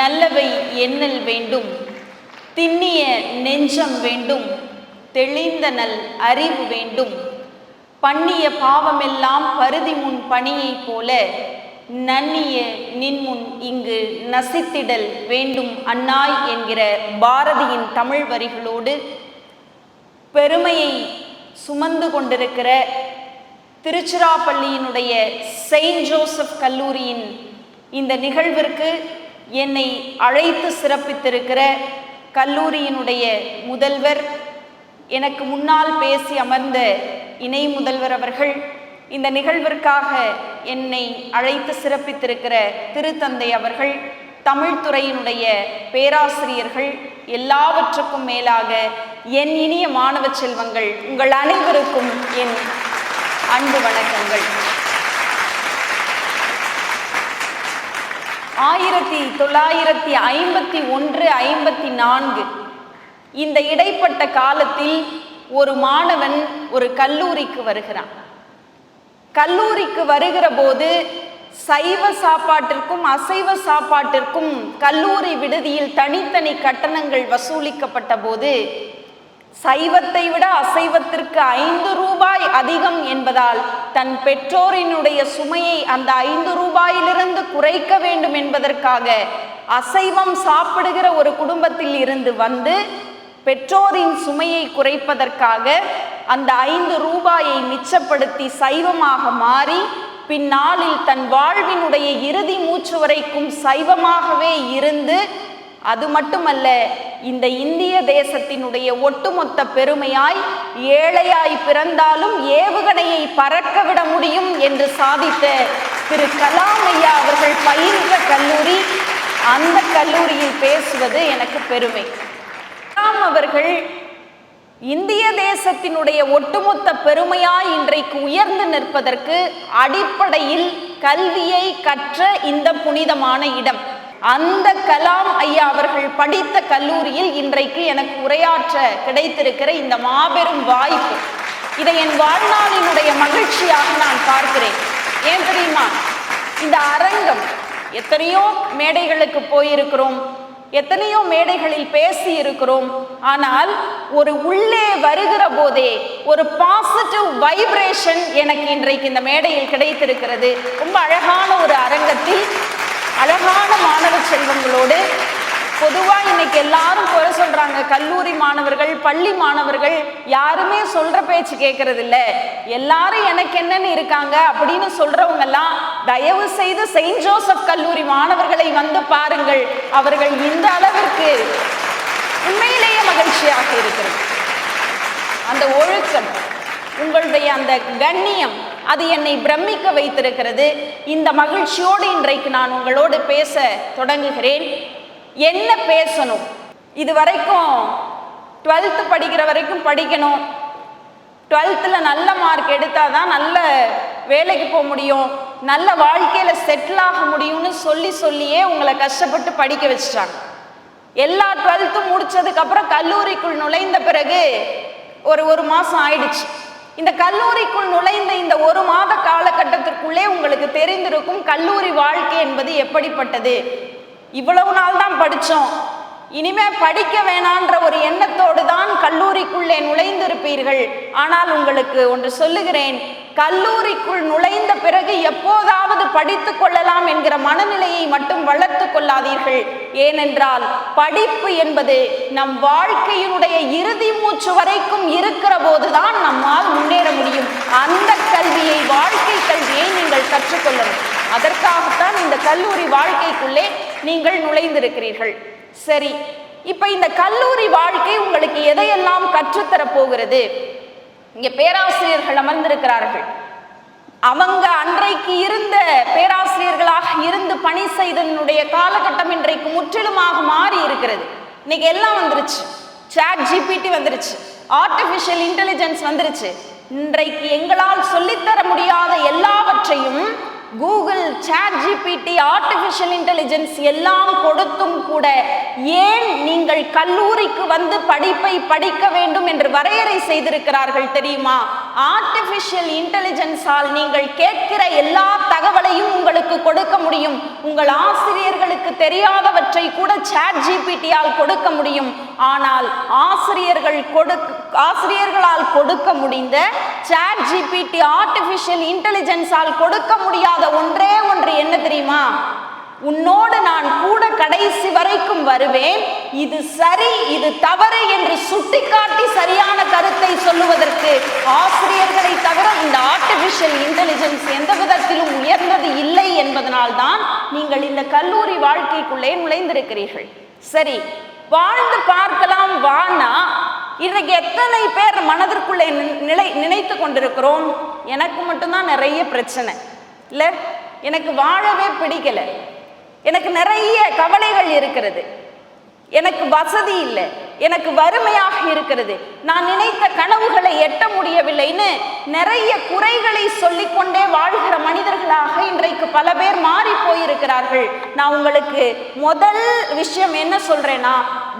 நல்லவை எண்ணல் வேண்டும், திண்ணிய நெஞ்சம் வேண்டும், தெளிந்த நல் அறிவு வேண்டும், பண்ணிய பாவமெல்லாம் பருதி முன் பணியைப் போல நன்னிய நின்முன் இங்கு நசித்திடல் வேண்டும் அன்னாய் என்கிற பாரதியின் தமிழ் வரிகளோடு பெருமையை சுமந்து கொண்டிருக்கிற திருச்சிராப்பள்ளியினுடைய செயின்ட் ஜோசப் கல்லூரியின் இந்த நிகழ்விற்கு என்னை அழைத்து சிறப்பித்திருக்கிற கல்லூரியினுடைய முதல்வர், எனக்கு முன்னால் பேசி அமர்ந்த இணை முதல்வர் அவர்கள், இந்த நிகழ்விற்காக என்னை அழைத்து சிறப்பித்திருக்கிற திருத்தந்தை அவர்கள், தமிழ்துறையினுடைய பேராசிரியர்கள், எல்லாவற்றுக்கும் மேலாக என் இனிய மாணவ செல்வங்கள், உங்கள் அனைவருக்கும் என் அன்பு வணக்கங்கள். 1951-54 இந்த இடைப்பட்ட காலத்தில் ஒரு மாணவன் ஒரு கல்லூரிக்கு வருகிறான். கல்லூரிக்கு வருகிற போது சைவ சாப்பாட்டிற்கும் அசைவ சாப்பாட்டிற்கும் கல்லூரி விடுதியில் தனித்தனி கட்டணங்கள் வசூலிக்கப்பட்ட போது சைவத்தை விட அசைவத்திற்கு 5 ரூபாய் அதிகம் என்பதால் தன் பெற்றோரினுடைய சுமையை அந்த 5 ரூபாயிலிருந்து குறைக்க வேண்டும் என்பதற்காக அசைவம் சாப்பிடுகிற ஒரு குடும்பத்தில் இருந்து வந்து பெற்றோரின் சுமையை குறைப்பதற்காக அந்த 5 ரூபாயை மிச்சப்படுத்தி சைவமாக மாறி பின்னாளில் தன் வாழ்வினுடைய இறுதி மூச்சு வரைக்கும் சைவமாகவே இருந்து, அது மட்டுமல்ல, இந்த இந்திய தேசத்தினுடைய ஒட்டுமொத்த பெருமையாய் ஏழையாய் பிறந்தாலும் ஏவுகணையை பறக்க விட முடியும் என்று சாதித்த திரு கலாம் ஐயா அவர்கள் பயின்ற கல்லூரி, அந்த கல்லூரியில் பேசுவது எனக்கு பெருமை. கலாம் அவர்கள் இந்திய தேசத்தினுடைய ஒட்டுமொத்த பெருமையாய் இன்றைக்கு உயர்ந்து நிற்பதற்கு அடிப்படையில் கல்வியை கற்ற இந்த புனிதமான இடம், அந்த கலாம் ஐயா அவர்கள் படித்த கல்லூரியில் இன்றைக்கு எனக்கு உரையாற்ற கிடைத்திருக்கிற இந்த மாபெரும் வாய்ப்பு, இதை என் வாழ்நாளினுடைய மகிழ்ச்சியாக நான் பார்க்கிறேன். ஏன் தெரியுமா? இந்த அரங்கம், எத்தனையோ மேடைகளுக்கு போயிருக்கிறோம், எத்தனையோ மேடைகளில் பேசி இருக்கிறோம், ஆனால் ஒரு உள்ளே வருகிற போதே ஒரு பாசிட்டிவ் வைப்ரேஷன் எனக்கு இன்றைக்கு இந்த மேடையில் கிடைத்திருக்கிறது. ரொம்ப அழகான ஒரு அரங்கத்தில் அழகான மாணவ செல்வங்களோடு. பொதுவாக இன்னைக்கு எல்லாரும் குறை சொல்றாங்க, கல்லூரி மாணவர்கள், பள்ளி மாணவர்கள் யாருமே சொல்ற பேச்சு கேட்கறது இல்ல, எல்லாரும் எனக்கு என்னன்னு இருக்காங்க அப்படின்னு சொல்றவங்க எல்லாம் தயவு செய்து செயின்ட் ஜோசப் கல்லூரி மாணவர்களை வந்து பாருங்கள். அவர்கள் இந்த அளவிற்கு உண்மையிலேயே மகிழ்ச்சியாக இருக்கிறது. அந்த ஒழுக்கம், உங்களுடைய அந்த கண்ணியம், அது என்னை பிரமிக்க வைத்திருக்கிறது. இந்த மகிழ்ச்சியோடு இன்றைக்கு நான் உங்களோடு பேச தொடங்குகிறேன். என்ன பேசணும்? இது வரைக்கும் 12th படிக்கிற வரைக்கும் படிக்கணும், 12th நல்ல மார்க் எடுத்தாதான் நல்ல வேலைக்கு போக முடியும், நல்ல வாழ்க்கையில செட்டில் ஆக முடியும்னு சொல்லியே உங்களை கஷ்டப்பட்டு படிக்க வச்சுட்டாங்க. எல்லா 12th முடிச்சதுக்கு அப்புறம் கல்லூரிக்குள் நுழைந்த பிறகு ஒரு மாசம் ஆயிடுச்சு. இந்த கல்லூரிக்குள் நுழைந்த இந்த 1 மாத காலகட்டத்திற்குள்ளே உங்களுக்கு தெரிந்திருக்கும் கல்லூரி வாழ்க்கை என்பது எப்படிப்பட்டது. இவ்வளவு நாள் தான் படித்தோம், இனிமே படிக்க வேணான்ற ஒரு எண்ணத்தோடு தான் கல்லூரிக்குள்ளே நுழைந்திருப்பீர்கள். ஆனால் உங்களுக்கு ஒன்று சொல்லுகிறேன், கல்லூரிக்குள் நுழைந்த பிறகு எப்போதாவது படித்து கொள்ளலாம் என்கிற மனநிலையை மட்டும் வளர்த்து கொள்ளாதீர்கள். ஏனென்றால் படிப்பு என்பது நம் வாழ்க்கையினுடைய இறுதி மூச்சு வரைக்கும் இருக்கிற போதுதான் நம்மால் முன்னேற முடியும். அந்த கல்வியை, வாழ்க்கை கல்வியை நீங்கள் கற்றுக்கொள்ளணும். அதற்காகத்தான் இந்த கல்லூரி வாழ்க்கைக்குள்ளே நீங்கள் நுழைந்திருக்கிறீர்கள். சரி, இப்ப இந்த கல்லூரி வாழ்க்கை உங்களுக்கு எதையெல்லாம் கற்றுத்தரப் போகிறது? இங்க பேராசிரியர்கள் அமர்ந்திருக்கிறார்கள். அவங்க அன்றைக்கு இருந்த பேராசிரியர்களாக இருந்து பணி செய்தனுடைய காலகட்டம் இன்றைக்கு முற்றிலுமாக மாறி இருக்கிறது. இன்னைக்கு எல்லாம் வந்துருச்சு, சாட் ஜிபிடி வந்துருச்சு, ஆர்டிஃபிஷியல் இன்டெலிஜென்ஸ் வந்துருச்சு. இன்றைக்கு எங்களால் சொல்லித்தர முடியாத எல்லாவற்றையும் Google, ChatGPT, artificial intelligence எல்லாம் கொடுத்தும் கூட ஏன் நீங்கள் கல்லூரிக்கு வந்து படிப்பை படிக்க வேண்டும் என்று வரையறை செய்திருக்கிறார்கள் தெரியுமா? ஆர்டிபிஷியல் இன்டெலிஜென்ஸால் நீங்கள் கேட்கிற எல்லா தகவலையும் உங்களுக்கு கொடுக்க முடியும். உங்கள் ஆசிரியர்களுக்கு தெரியாதவற்றை கூட ChatGPT-யால் கொடுக்க முடியும். ஆனால் ஆசிரியர்களால் கொடுக்க முடிந்த ChatGPT ஆர்டிபிஷியல் இன்டெலிஜென்ஸால் கொடுக்க முடியாத ஒன்றே ஒன்று என்ன தெரியுமா? உன்னோடு நான் கூட கடைசி வரைக்கும் வருவேன், இது சரி இது தவறு என்று சுட்டிக்காட்டி சரியான கருத்தை சொல்லுவதற்கு ஆசிரியர்களை தவிர இந்த ஆர்டிபிஷியல் இன்டெலிஜென்ஸ் எந்த விதத்திலும் உயர்ந்தது இல்லை என்பதனால்தான் நீங்கள் இந்த கல்லூரி வாழ்க்கைக்குள்ளே நுழைந்திருக்கிறீர்கள். சரி, வாழ்ந்து பார்க்கலாம் வானா இன்றைக்கு எத்தனை பேர் மனதிற்குள்ளே நினைத்து கொண்டிருக்கிறோம், எனக்கு மட்டும்தான் நிறைய பிரச்சனை இல்லை, எனக்கு வாழவே பிடிக்கல, எனக்கு நிறைய கவலைகள் இருக்கிறது, எனக்கு வசதி இல்லை, எனக்கு வறுமையாக இருக்கிறது, நான் நினைத்த கனவுகளை எட்ட முடியவில்லைன்னு நிறைய குறைகளை சொல்லிக்கொண்டே வாழ்கிற மனிதர்களாக இன்றைக்கு பல பேர் மாறி போயிருக்கிறார்கள். நான் உங்களுக்கு முதல் விஷயம் என்ன சொல்றேன்னா,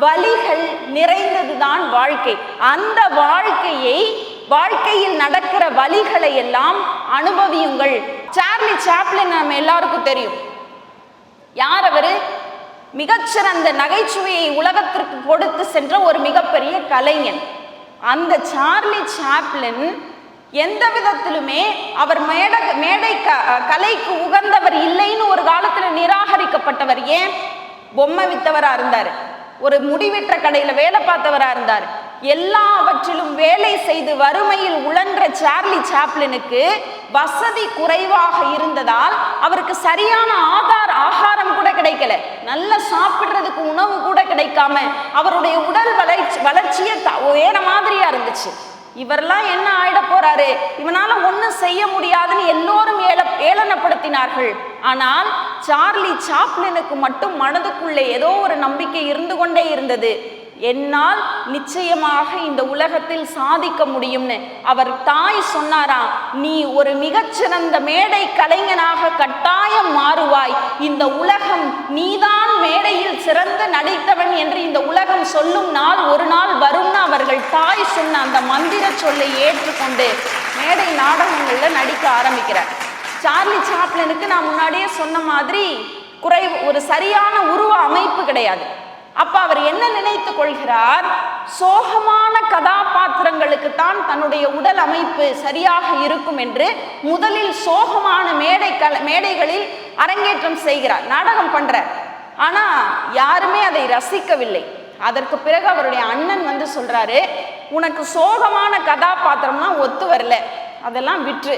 வலிகள் நிறைந்ததுதான் வாழ்க்கை. அந்த வாழ்க்கையில் நடக்கிற வலிகளை எல்லாம் அனுபவியுங்கள். சார்லி சாப்ளின் நம்ம எல்லாருக்கும் தெரியும். யார் அவரு? மிகச்சிறந்த நகைச்சுவையை உலகத்திற்கு கொடுத்து சென்ற ஒரு மிகப்பெரிய கலைஞன். அந்த சார்லி சாப்ளின் எந்த விதத்திலுமே அவர் மேடை கலைக்கு உகந்தவர் இல்லைன்னு ஒரு காலத்துல நிராகரிக்கப்பட்டவர். ஏன்? பொம்மை வித்தவரா இருந்தார், ஒரு முடிவெற்ற கடையில வேலை பார்த்தவரா இருந்தார். எல்லாவற்றிலும் வேலை செய்து வறுமையில் உழன்ற சார்லி சாப்ளினுக்கு வசதி குறைவாக இருந்ததால் அவருக்கு சரியான ஆகாரம் கூட கிடைக்கல, நல்ல சாப்பிடுறதுக்கு உணவு கூட கிடைக்காம அவருடைய உடல் வளர்ச்சியே வேற மாதிரியா இருந்துச்சு. இவரெல்லாம் என்ன ஆயிட போறாரு, இவனால ஒன்னும் செய்ய முடியாதுன்னு எல்லோரும் ஏளனப்படுத்தினார்கள். ஆனால் சார்லி சாப்ளினுக்கு மட்டும் மனதுக்குள்ளே ஏதோ ஒரு நம்பிக்கை இருந்து கொண்டே இருந்தது. என்னால் நிச்சயமாக இந்த உலகத்தில் சாதிக்க முடியும்னு. அவர் தாய் சொன்னாராம், நீ ஒரு மிகச்சிறந்த மேடை கலைஞனாக கட்டாயம் மாறுவாய், இந்த உலகம் நீதான் மேடையில் சிறந்து நடித்தவன் என்று இந்த உலகம் சொல்லும் நாள் ஒரு நாள் வரும்னு அவர்கள் தாய் சொன்ன அந்த மந்திர சொல்லை ஏற்றுக்கொண்டு மேடை நாடகங்கள்ல நடிக்க ஆரம்பிக்கிறார். சார்லி சாப்ளினுக்கு நான் முன்னாடியே சொன்ன மாதிரி ஒரு சரியான உருவ அமைப்பு கிடையாது. அப்ப அவர் என்ன நினைத்து கொள்கிறார், சோகமான கதாபாத்திரங்களுக்கு தான் தன்னுடைய உடல் அமைப்பு சரியாக இருக்கும் என்று முதலில் சோகமான மேடைகளில் அரங்கேற்றம் செய்கிறார், நாடகம் பண்றார். ஆனா யாருமே அதை ரசிக்கவில்லை. அதற்கு பிறகு அவருடைய அண்ணன் சொல்றாரு, உனக்கு சோகமான கதாபாத்திரம்லாம் ஒத்து வரல, அதெல்லாம் விற்று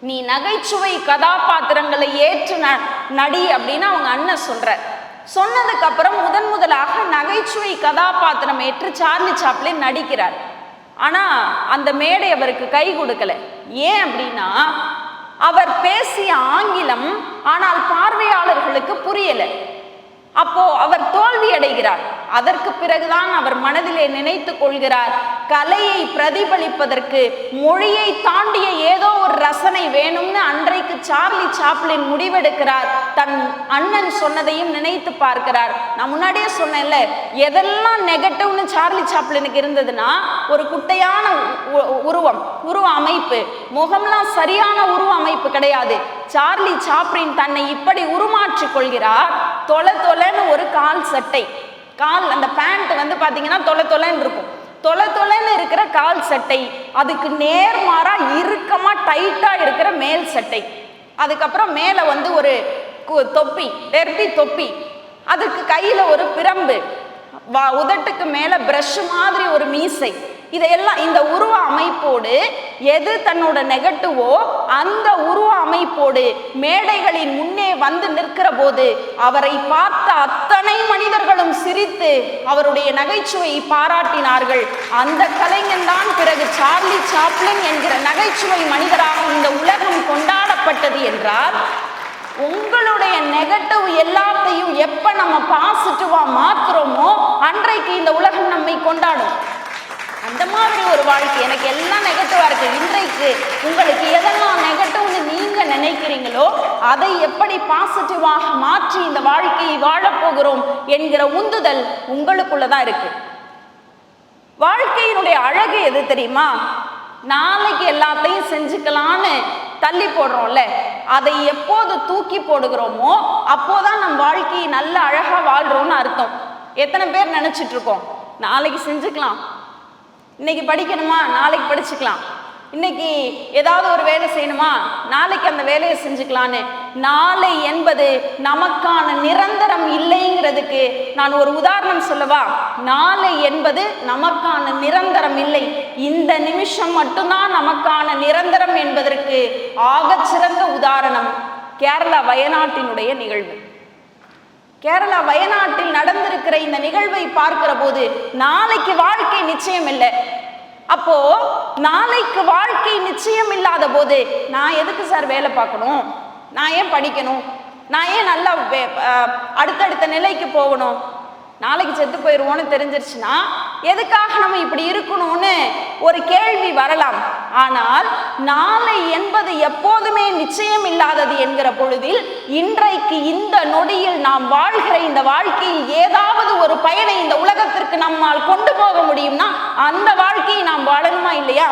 நீ நகைச்சுவை கதாபாத்திரங்களை ஏற்று நடி அப்படின்னு அவங்க அண்ணன் சொல்றார். சொன்னதுக்கு அப்புறம் முதலாக நகைச்சுவை கதாபாத்திரம் ஏற்று சார்லி சாப்ளின் நடிக்கிறார். ஆனா அந்த மேடை அவருக்கு கை கொடுக்கல. ஏன் அப்படின்னா அவர் பேசிய ஆங்கிலம் ஆனால் பார்வையாளர்களுக்கு புரியல. அப்போ அவர் தோல்வி அடைகிறார். அதற்கு பிறகுதான் அவர் மனதிலே நினைத்து கொள்கிறார், கலையை பிரதிபலிப்பதற்கு மொழியை தாண்டிய ஏதோ ஒரு ரசனை வேணும்னு அன்றைக்கு சார்லி சாப்ளின் முடிவெடுக்கிறார். தன் அண்ணன் சொன்னதையும் நினைத்து பார்க்கிறார். நான் முன்னாடியே சொன்னேன்ல, எதெல்லாம் நெகட்டிவ்னு சார்லி சாப்ளினுக்கு இருந்ததுன்னா, ஒரு குட்டையான உருவ அமைப்பு, முகம்லாம் சரியான உருவ அமைப்பு கிடையாது. சார்லி சாப்ளின் தன்னை இப்படி உருமாற்றிக் கொள்கிறார். தொலைன்னு ஒரு கால் சட்டை, அந்த பேண்ட் பாத்தீங்கன்னா தொலைன்னு இருக்கும், தொலைன்னு இருக்கிற கால் சட்டை, அதுக்கு நேர்மாறா இறுக்கமா டைட்டா இருக்கிற மேல் சட்டை, அதுக்கப்புறம் மேல ஒரு தொப்பி, டெர்பி தொப்பி, அதுக்கு கையில ஒரு பிரம்பு, உதட்டுக்கு மேல பிரஷ் மாதிரி ஒரு மீசை. இதையெல்லாம் இந்த உருவ அமைப்போடு எது தன்னோட நெகட்டிவோ அந்த உருவ அமைப்போடு மேடைகளின் முன்னே நிற்கிற போது அவரை பார்த்த அத்தனை மனிதர்களும் சிரித்து அவருடைய நகைச்சுவையை பாராட்டினார்கள். அந்த கலைஞன் தான் பிறகு சார்லி சாப்ளின் என்கிற நகைச்சுவை மனிதராக இந்த உலகம் கொண்டாடப்பட்டது என்றால், உங்களுடைய நெகட்டிவ் எல்லாத்தையும் எப்ப நம்ம பாசிட்டிவா மாத்துறோமோ அன்றைக்கு இந்த உலகம் நம்மை கொண்டாடும். அந்த மாதிரி ஒரு வாழ்க்கை. எனக்கு எல்லாம் நெகட்டிவா இருக்கு, இன்றைக்கு உங்களுக்கு எதெல்லாம் நெகட்டிவ்னு நீங்க நினைக்கிறீங்களோ அதை எப்படி பாசிட்டிவாக மாற்றி இந்த வாழ்க்கையை வாழப்போகிறோம் என்கிற உந்துதல் உங்களுக்குள்ளதான் இருக்கு. வாழ்க்கையினுடைய அழகு எது தெரியுமா? நாளைக்கு எல்லாத்தையும் செஞ்சுக்கலான்னு தள்ளி போடுறோம்ல, அதை எப்போது தூக்கி போடுகிறோமோ அப்போதான் நம் வாழ்க்கையை நல்ல அழகா வாழ்றோம்னு அர்த்தம். எத்தனை பேர் நினைச்சிட்டு இருக்கோம், நாளைக்கு செஞ்சுக்கலாம், இன்னைக்கு படிக்கணுமா நாளைக்கு படிச்சுக்கலாம், இன்னைக்கு ஏதாவது ஒரு வேலை செய்யணுமா நாளைக்கு அந்த வேலையை செஞ்சுக்கலான்னு. நாளை என்பது நமக்கான நிரந்தரம் இல்லைங்கிறதுக்கு நான் ஒரு உதாரணம் சொல்லவா? நாளை என்பது நமக்கான நிரந்தரம் இல்லை, இந்த நிமிஷம் மட்டும்தான் நமக்கான நிரந்தரம் என்பதற்கு ஆகச்சிறந்த உதாரணம் கேரளா வயநாட்டினுடைய நிகழ்வு. கேரளா வயநாட்டில் நடந்திருக்கிற இந்த நிகழ்வை பார்க்கிற போது நாளைக்கு வாழ்க்கை நிச்சயம் இல்லை. அப்போ நாளைக்கு வாழ்க்கை நிச்சயம் இல்லாத போது நான் எதுக்கு சார் வேலை பார்க்கணும், நான் ஏன் படிக்கணும், நான் ஏன் நல்லா அடுத்தடுத்த நிலைக்கு போகணும், நாளைக்கு செத்து போயிடுவோன்னு தெரிஞ்சிருச்சுன்னா எதுக்காக நம்ம இப்படி இருக்கணும்னு ஒரு கேள்வி வரலாம். ஆனால் நாளை என்பது எப்போதுமே நிச்சயம் இல்லாதது என்கிற பொழுதில் இன்றைக்கு இந்த நொடியில் நாம் வாழ்கிற இந்த வாழ்க்கையில் ஏதாவது ஒரு பயனை இந்த உலகத்திற்கு நம்மால் கொண்டு போக முடியும்னா அந்த வாழ்க்கையை நாம் வாழணுமா இல்லையா?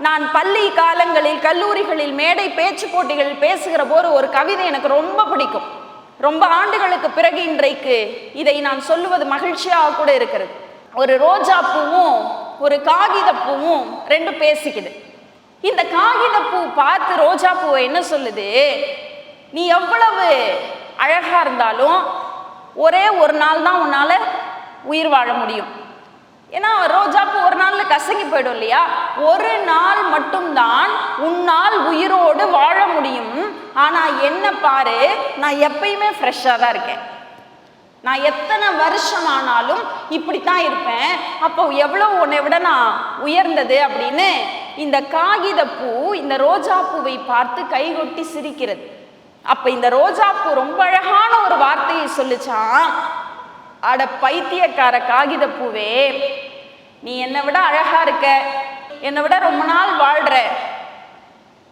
நான் பள்ளி காலங்களில் கல்லூரிகளில் மேடை பேச்சு போட்டிகள் பேசுகிற போது ஒரு கவிதை எனக்கு ரொம்ப பிடிக்கும். ரொம்ப ஆண்டுகளுக்கு பிறகு இன்றைக்கு இதை நான் சொல்லுவது மகிழ்ச்சியாக கூட இருக்கிறது. ஒரு ரோஜா பூவும் ஒரு காகித பூவும் ரெண்டு பேசிக்குது. இந்த காகித பூ பார்த்து ரோஜா பூவை என்ன சொல்லுது, நீ எவ்வளவு அழகா இருந்தாலும் ஒரே ஒரு நாள் தான் உன்னால உயிர் வாழ முடியும். ஏன்னா ரோஜாப்பூ ஒரு நாள்ல கசங்கி போயிடும் இல்லையா? ஒரு நாள் மட்டும்தான் உன்னால் உயிரோடு வாழ முடியும். ஆனா என்ன பாரு, நான் எப்பயுமே ஃப்ரெஷ்ஷாக தான் இருக்கேன், நான் எத்தனை வருஷம் ஆனாலும் இப்படித்தான் இருப்பேன், அப்போ எவ்வளவு உன்னை விட நான் உயர்ந்தது அப்படின்னு இந்த காகித பூ இந்த ரோஜா பூவை பார்த்து கைகொட்டி சிரிக்கிறது. அப்ப இந்த ரோஜா பூ ரொம்ப அழகான ஒரு வார்த்தையை சொல்லுச்சான், அட பைத்தியக்கார காகித பூவே, நீ என்னை விட அழகா இருக்க, என்னை விட ரொம்ப நாள் வாழ்ற,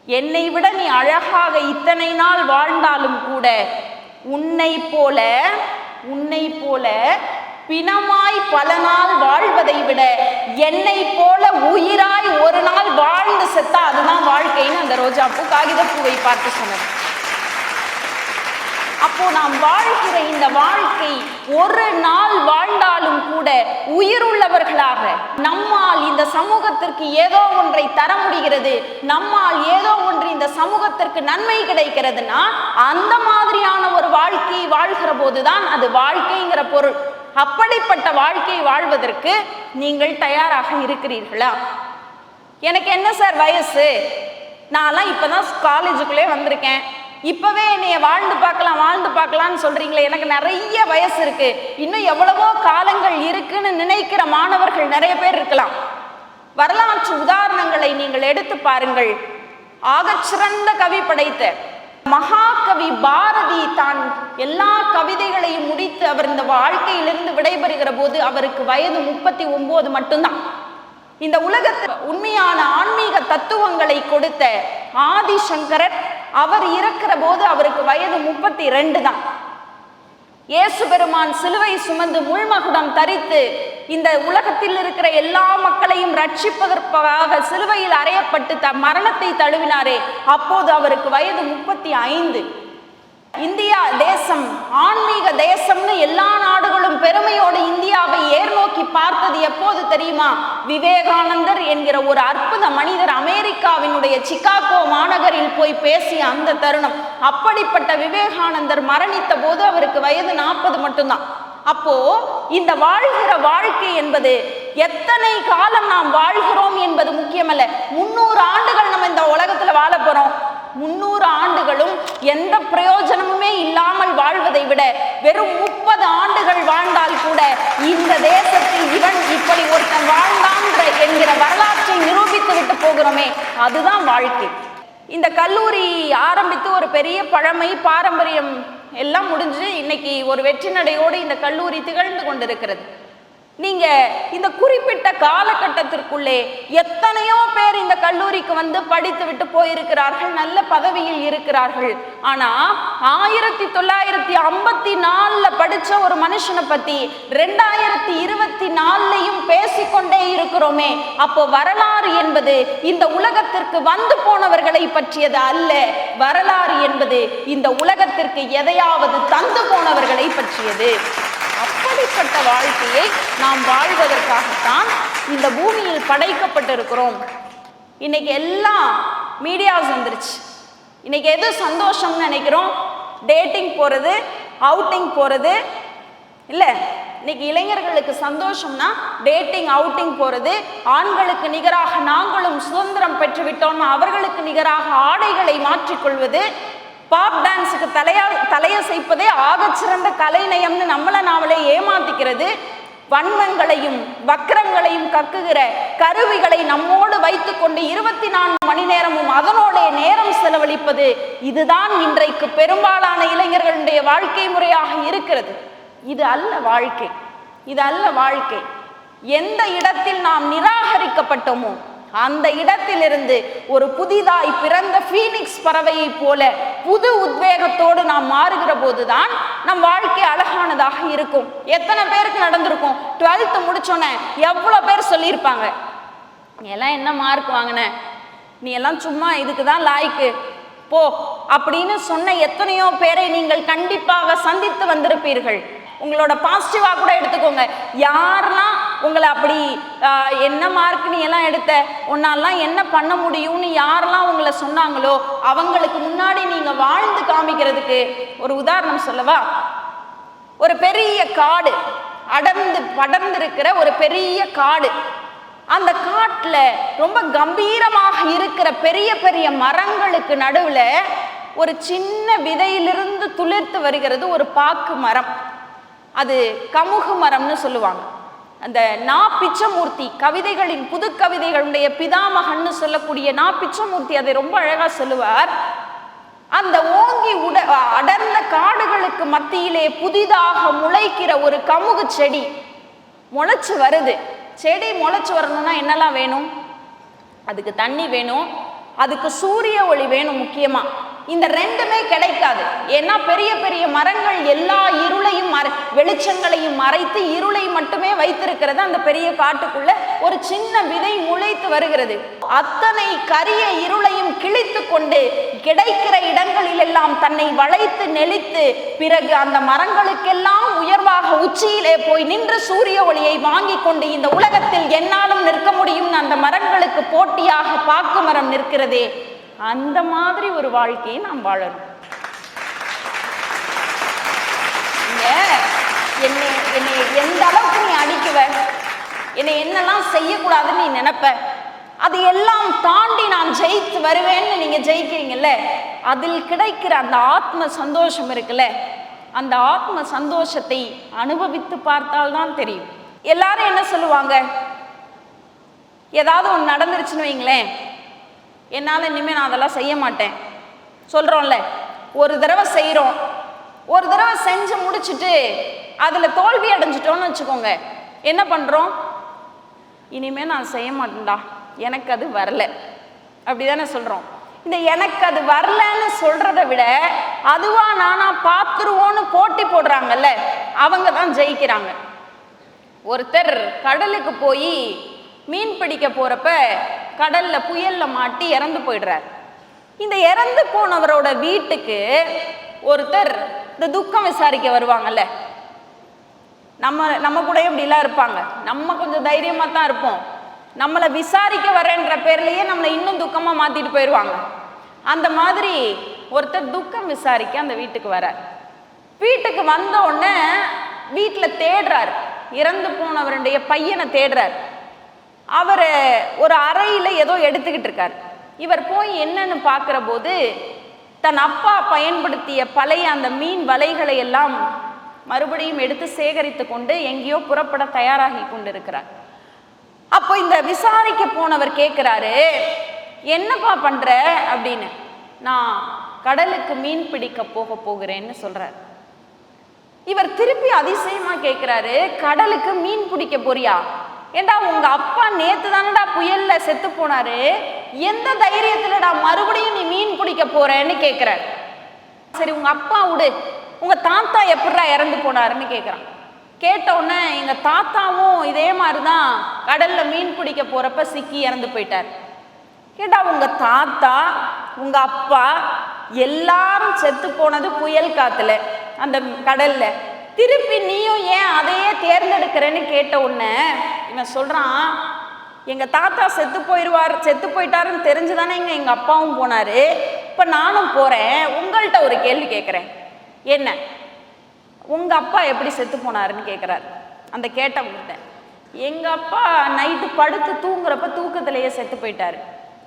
என்னை விட நீ அழகாக இத்தனை நாள் வாழ்ந்தாலும் கூட உன்னை போல பிணமாய் பல நாள் வாழ்வதை விட என்னை போல உயிராய் ஒரு நாள் வாழ்ந்து செத்தா அதுதான் வாழ்க்கைன்னு அந்த ரோஜா பூ காகித பூவை பார்த்து சொன்னது. அப்போ நாம் வாழ்கிற இந்த வாழ்க்கை ஒரு நாள் வாழ்ந்தாலும் கூட உயிருள்ளவர்களாக நம்மால் இந்த சமூகத்திற்கு ஏதோ ஒன்றை தர முடிகிறது, நம்மால் ஏதோ ஒன்று இந்த சமூகத்திற்கு நன்மை கிடைக்கிறதுனா அந்த மாதிரியான ஒரு வாழ்க்கையை வாழ்கிற போதுதான் அது வாழ்க்கைங்கிற பொருள். அப்படிப்பட்ட வாழ்க்கையை வாழ்வதற்கு நீங்கள் தயாராக இருக்கிறீர்களா? எனக்கு என்ன சார் வயசு, நான்லாம் இப்பதான் காலேஜுக்குள்ளே வந்திருக்கேன், இப்பவே என்னைய வாழ்ந்து பார்க்கலாம்னு சொல்றீங்களே, எனக்கு நிறைய வயசு இருக்கு, இன்னும் எவ்வளவோ காலங்கள் இருக்குன்னு நினைக்கிற மாணவர்கள் நிறைய பேர் இருக்கலாம். வரலாற்று உதாரணங்களை நீங்கள் எடுத்து பாருங்கள். ஆகச்சிறந்த கவி படைத்த மகாகவி பாரதி தான் எல்லா கவிதைகளையும் முடித்து அவர் இந்த வாழ்க்கையிலிருந்து விடைபெறுகிற போது அவருக்கு வயது 39 மட்டும்தான். இந்த உலகத்தில் உண்மையான ஆன்மீக தத்துவங்களை கொடுத்த ஆதிசங்கரர் அவர் இருக்கிற போது அவருக்கு வயது 32 தான். இயேசு பெருமான் சிலுவை சுமந்து முள்மகுடம் தரித்து இந்த உலகத்தில் இருக்கிற எல்லா மக்களையும் ரட்சிப்பதற்காக சிலுவையில் அறையப்பட்டு மரணத்தை தழுவினாரே, அப்போது அவருக்கு வயது 35. இந்தியா தேசம் ஆன்மீக தேசம்னு எல்லா நாடுகளும் பெருமையோடு இந்தியாவை ஏர்நோக்கி பார்த்தது எப்போது தெரியுமா? விவேகானந்தர் என்கிற ஒரு அற்புத மனிதர் அமெரிக்காவினுடைய சிகாகோ மாநகரில் போய் பேசிய அந்த தருணம். அப்படிப்பட்ட விவேகானந்தர் மரணித்த போது அவருக்கு வயது 40 மட்டும்தான். அப்போ இந்த வாழ்கிற வாழ்க்கை என்பது எத்தனை காலம் நாம் வாழ்கிறோம் என்பது முக்கியமல்ல. 300 ஆண்டுகள் நம்ம இந்த உலகத்துல வாழ போறோம். 300 ஆண்டுகளும் எந்த பிரயோஜனமுமே இல்லாமல் வாழ்வதை விட வெறும் 30 ஆண்டுகள் வாழ்ந்தால் கூட இந்த தேசத்தில் இவன் இப்படி ஒருத்தன் வாழ்ந்தான் என்கிற வரலாற்றை நிரூபித்து விட்டு போகிறோமே, அதுதான் வாழ்க்கை. இந்த கல்லூரி ஆரம்பித்து ஒரு பெரிய பழமை பாரம்பரியம் எல்லாம் முடிஞ்சு இன்னைக்கு ஒரு வெற்றி நடையோடு இந்த கல்லூரி திகழ்ந்து கொண்டிருக்கிறது. நீங்க இந்த குறிப்பிட்ட காலகட்டத்திற்குள்ளே எத்தனையோ பேர் இந்த கல்லூரிக்கு வந்து படித்து விட்டு போயிருக்கிறார்கள், நல்ல பதவியில் இருக்கிறார்கள். ஆனா 1954 படிச்ச ஒரு மனுஷனை பத்தி 2024 பேசிக்கொண்டே இருக்கிறோமே. அப்போ வரலாறு என்பது இந்த உலகத்திற்கு வந்து போனவர்களை பற்றியது அல்ல. வரலாறு என்பது இந்த உலகத்திற்கு எதையாவது தந்து போனவர்களை பற்றியது. அப்படிப்பட்ட வாழ்க்கையை நாம் வாழ்வதற்காகத்தான் இந்த பூமியில் படைக்கப்பட்டிருக்கிறோம். இன்னைக்கு எல்லாம் மீடியாஸ் வந்துருச்சு. இன்னைக்கு எது சந்தோஷம்னு நினைக்கிறோம்? டேட்டிங் போறது, அவுட்டிங் போறது இல்ல. இன்னைக்கு இளைஞர்களுக்கு சந்தோஷம்னா டேட்டிங், அவுட்டிங் போறது. ஆண்களுக்கு நிகராக நாங்களும் சுதந்திரம் பெற்றுவிட்டோம், அவர்களுக்கு நிகராக ஆடைகளை மாற்றிக்கொள்வது, பாப் டான்ஸுக்கு தலையசைப்பதே ஆகச்சிறந்த கலைநயம்னு நம்மளை நாமளே ஏமாத்திக்கிறது, வன்மங்களையும் வக்ரங்களையும் கக்குகிற கருவிகளை நம்மோடு வைத்துக்கொண்டு 24 மணி நேரமும் அதனோட நேரம் செலவழிப்பது, இதுதான் இன்றைக்கு பெரும்பாலான இளைஞர்களுடைய வாழ்க்கை முறையாக இருக்கிறது. இது அல்ல வாழ்க்கை, இது அல்ல வாழ்க்கை. எந்த இடத்தில் நாம் நிராகரிக்கப்பட்டோமோ அந்த இடத்திலிருந்து ஒரு புதிதாய் பிறந்த ஃபீனிக்ஸ் பறவையை போல புது உத்வேகத்தோடு நாம் மாறுகிற போதுதான் நம் வாழ்க்கை அழகானதாக இருக்கும். எத்தனை பேருக்கு நடந்திருக்கும்? 12th முடிச்சோன்னே எவ்வளோ பேர் சொல்லியிருப்பாங்க, நீ எல்லாம் என்ன மார்க் வாங்கின, நீ எல்லாம் சும்மா இதுக்கு தான் லாய்க்கு போ அப்படின்னு சொன்ன எத்தனையோ பேரை நீங்கள் கண்டிப்பாக சந்தித்து வந்திருப்பீர்கள். உங்களோட பாசிட்டிவா கூட எடுத்துக்கோங்க. யாரெல்லாம் உங்களை அப்படி என்ன மார்க் நீ எல்லாம் எடுத்த, உன்னாலாம் என்ன பண்ண முடியும்னு யாரெல்லாம் உங்களை சொன்னாங்களோ அவங்களுக்கு முன்னாடி நீங்க வாழ்ந்து காமிக்கிறதுக்கு ஒரு உதாரணம் சொல்லவா? ஒரு பெரிய காடு, படர்ந்திருக்கிற ஒரு பெரிய காடு. அந்த காட்டுல ரொம்ப கம்பீரமாக இருக்கிற பெரிய பெரிய மரங்களுக்கு நடுவுல ஒரு சின்ன விதையிலிருந்து துளிர்த்து வருகிறது ஒரு பாக்கு மரம். அது கமுகு மரம்னு சொல்லுவாங்க. அந்த நா பிச்சமூர்த்தி கவிதைகளின் புது கவிதைகளுடைய பிதாமகன்னு சொல்லக்கூடிய நா பிச்சமூர்த்தி அதை ரொம்ப அழகா சொல்லுவார். அந்த ஓங்கி அடர்ந்த காடுகளுக்கு மத்தியிலே புதிதாக முளைக்கிற ஒரு கமுகு செடி முளைச்சு வருது. செடி முளைச்சு வரணும்னா என்னெல்லாம் வேணும்? அதுக்கு தண்ணி வேணும், அதுக்கு சூரிய ஒளி வேணும். முக்கியமா இந்த ரெண்டுமே கிடைக்காது. ஏன்னா பெரிய பெரிய மரங்கள் எல்லா இருளையும் வெளிச்சங்களையும் மறைத்து இருளை மட்டுமே வைத்திருக்கிறது. அந்த பெரிய காட்டுக்குள்ள ஒரு சின்ன விதை முளைத்து வருகிறது. அத்தனை கரிய இருளையும் கிழித்து கொண்டு கிடைக்கிற இடங்களில் எல்லாம் தன்னை வளைத்து நெளித்து பிறகு அந்த மரங்களுக்கெல்லாம் உயர்வாக உச்சியிலே போய் நின்று சூரிய ஒளியை வாங்கி கொண்டு இந்த உலகத்தில் என்னாலும் நிற்க முடியும் அந்த மரங்களுக்கு போட்டியாக பாக்கு மரம் நிற்கிறதே, அந்த மாதிரி ஒரு வாழ்க்கையை நாம் வாழணும். என்னை எந்த அளவுக்கு நீ அடிக்குவ, என்னை என்னெல்லாம் செய்யக்கூடாதுன்னு நீ நினைப்ப, அது எல்லாம் தாண்டி நான் ஜெயித்து வருவேன்னு நீங்க ஜெயிக்கிறீங்கல்ல, அதில் கிடைக்கிற அந்த ஆத்ம சந்தோஷம் இருக்குல்ல, அந்த ஆத்ம சந்தோஷத்தை அனுபவித்து பார்த்தால்தான் தெரியும். எல்லாரும் என்ன சொல்லுவாங்க, ஏதாவது ஒன்று நடந்துருச்சுன்னு வைங்களேன், என்னால் இனிமேல் நான் அதெல்லாம் செய்ய மாட்டேன் சொல்கிறோம்ல. ஒரு தடவை செய்கிறோம், ஒரு தடவை செஞ்சு முடிச்சுட்டு அதில் தோல்வி அடைஞ்சிட்டோன்னு வச்சுக்கோங்க, என்ன பண்ணுறோம்? இனிமேல் நான் செய்ய மாட்டேன்டா, எனக்கு அது வரல, அப்படி தானே சொல்கிறோம். இந்த எனக்கு அது வரலன்னு சொல்கிறத விட அதுவா நானா பார்த்துருவோன்னு போட்டி போடுறாங்கல்ல, அவங்க தான் ஜெயிக்கிறாங்க. ஒருத்தர் கடலுக்கு போய் மீன் பிடிக்க போகிறப்ப கடலில் புயலில் மாட்டி இறந்து போயிடுறார். இந்த இறந்து போனவரோட வீட்டுக்கு ஒருத்தர் இந்த துக்கம் விசாரிக்க வருவாங்கல்ல, நம்ம கூட இப்படிலாம் இருப்பாங்க. நம்ம கொஞ்சம் தைரியமாக தான் இருப்போம், நம்மளை விசாரிக்க வரேன்ற பேர்லேயே நம்மளை இன்னும் துக்கமாக மாற்றிட்டு போயிடுவாங்க. அந்த மாதிரி ஒருத்தர் துக்கம் விசாரிக்க அந்த வீட்டுக்கு வரார். வீட்டுக்கு வந்த உடனே வீட்டில் தேடுறார், இறந்து போனவருடைய பையனை தேடுறார். அவர் ஒரு அறையில் ஏதோ எடுத்துக்கிட்டு இருக்கார். இவர் போய் என்னன்னு பார்க்குற போது தன் அப்பா பயன்படுத்திய பழைய அந்த மீன் வலைகளை எல்லாம் மறுபடியும் எடுத்து சேகரித்து கொண்டு எங்கேயோ புறப்பட தயாராகி கொண்டு இருக்கிறார். அப்போ இந்த விசாரிக்க போனவர் கேட்குறாரு, என்னப்பா பண்ற அப்படின்னு. நான் கடலுக்கு மீன் பிடிக்க போகிறேன்னு சொல்றார். இவர் திருப்பி அதிசயமா கேட்கிறாரு, கடலுக்கு மீன் பிடிக்க போறியா? ஏண்டா உங்க அப்பா நேத்து தானடா புயல்ல செத்து போனாரு, எந்த தைரியத்துலடா மறுபடியும் நீ மீன் பிடிக்க போறேன்னு கேட்கிறார். சரி உங்க அப்பா விடு, உங்க தாத்தா எப்படிடா இறந்து போனாருன்னு கேட்கிறான். கேட்ட உடனே எங்க தாத்தாவும் இதே மாதிரிதான் கடல்ல மீன் பிடிக்க போறப்ப சிக்கி இறந்து போயிட்டார். கேட்டா உங்க தாத்தா உங்க அப்பா எல்லாரும் செத்து போனது புயல் காத்துல அந்த கடல்ல, திருப்பி நீயும் ஏன் அதையே தேர்ந்தெடுக்கிறேன்னு கேட்ட உடனே இவன் சொல்றான், எங்க தாத்தா செத்து போயிட்டாருன்னு தெரிஞ்சுதானே எங்க அப்பாவும் போனாரு, இப்ப நானும் போறேன். உங்கள்கிட்ட ஒரு கேள்வி கேட்கிறேன், என்ன உங்க அப்பா எப்படி செத்து போனாருன்னு கேட்கிறாரு. அந்த கேட்டவங்கிட்ட எங்க அப்பா நைட்டு படுத்து தூங்குறப்ப தூக்கத்திலேயே செத்து போயிட்டாரு.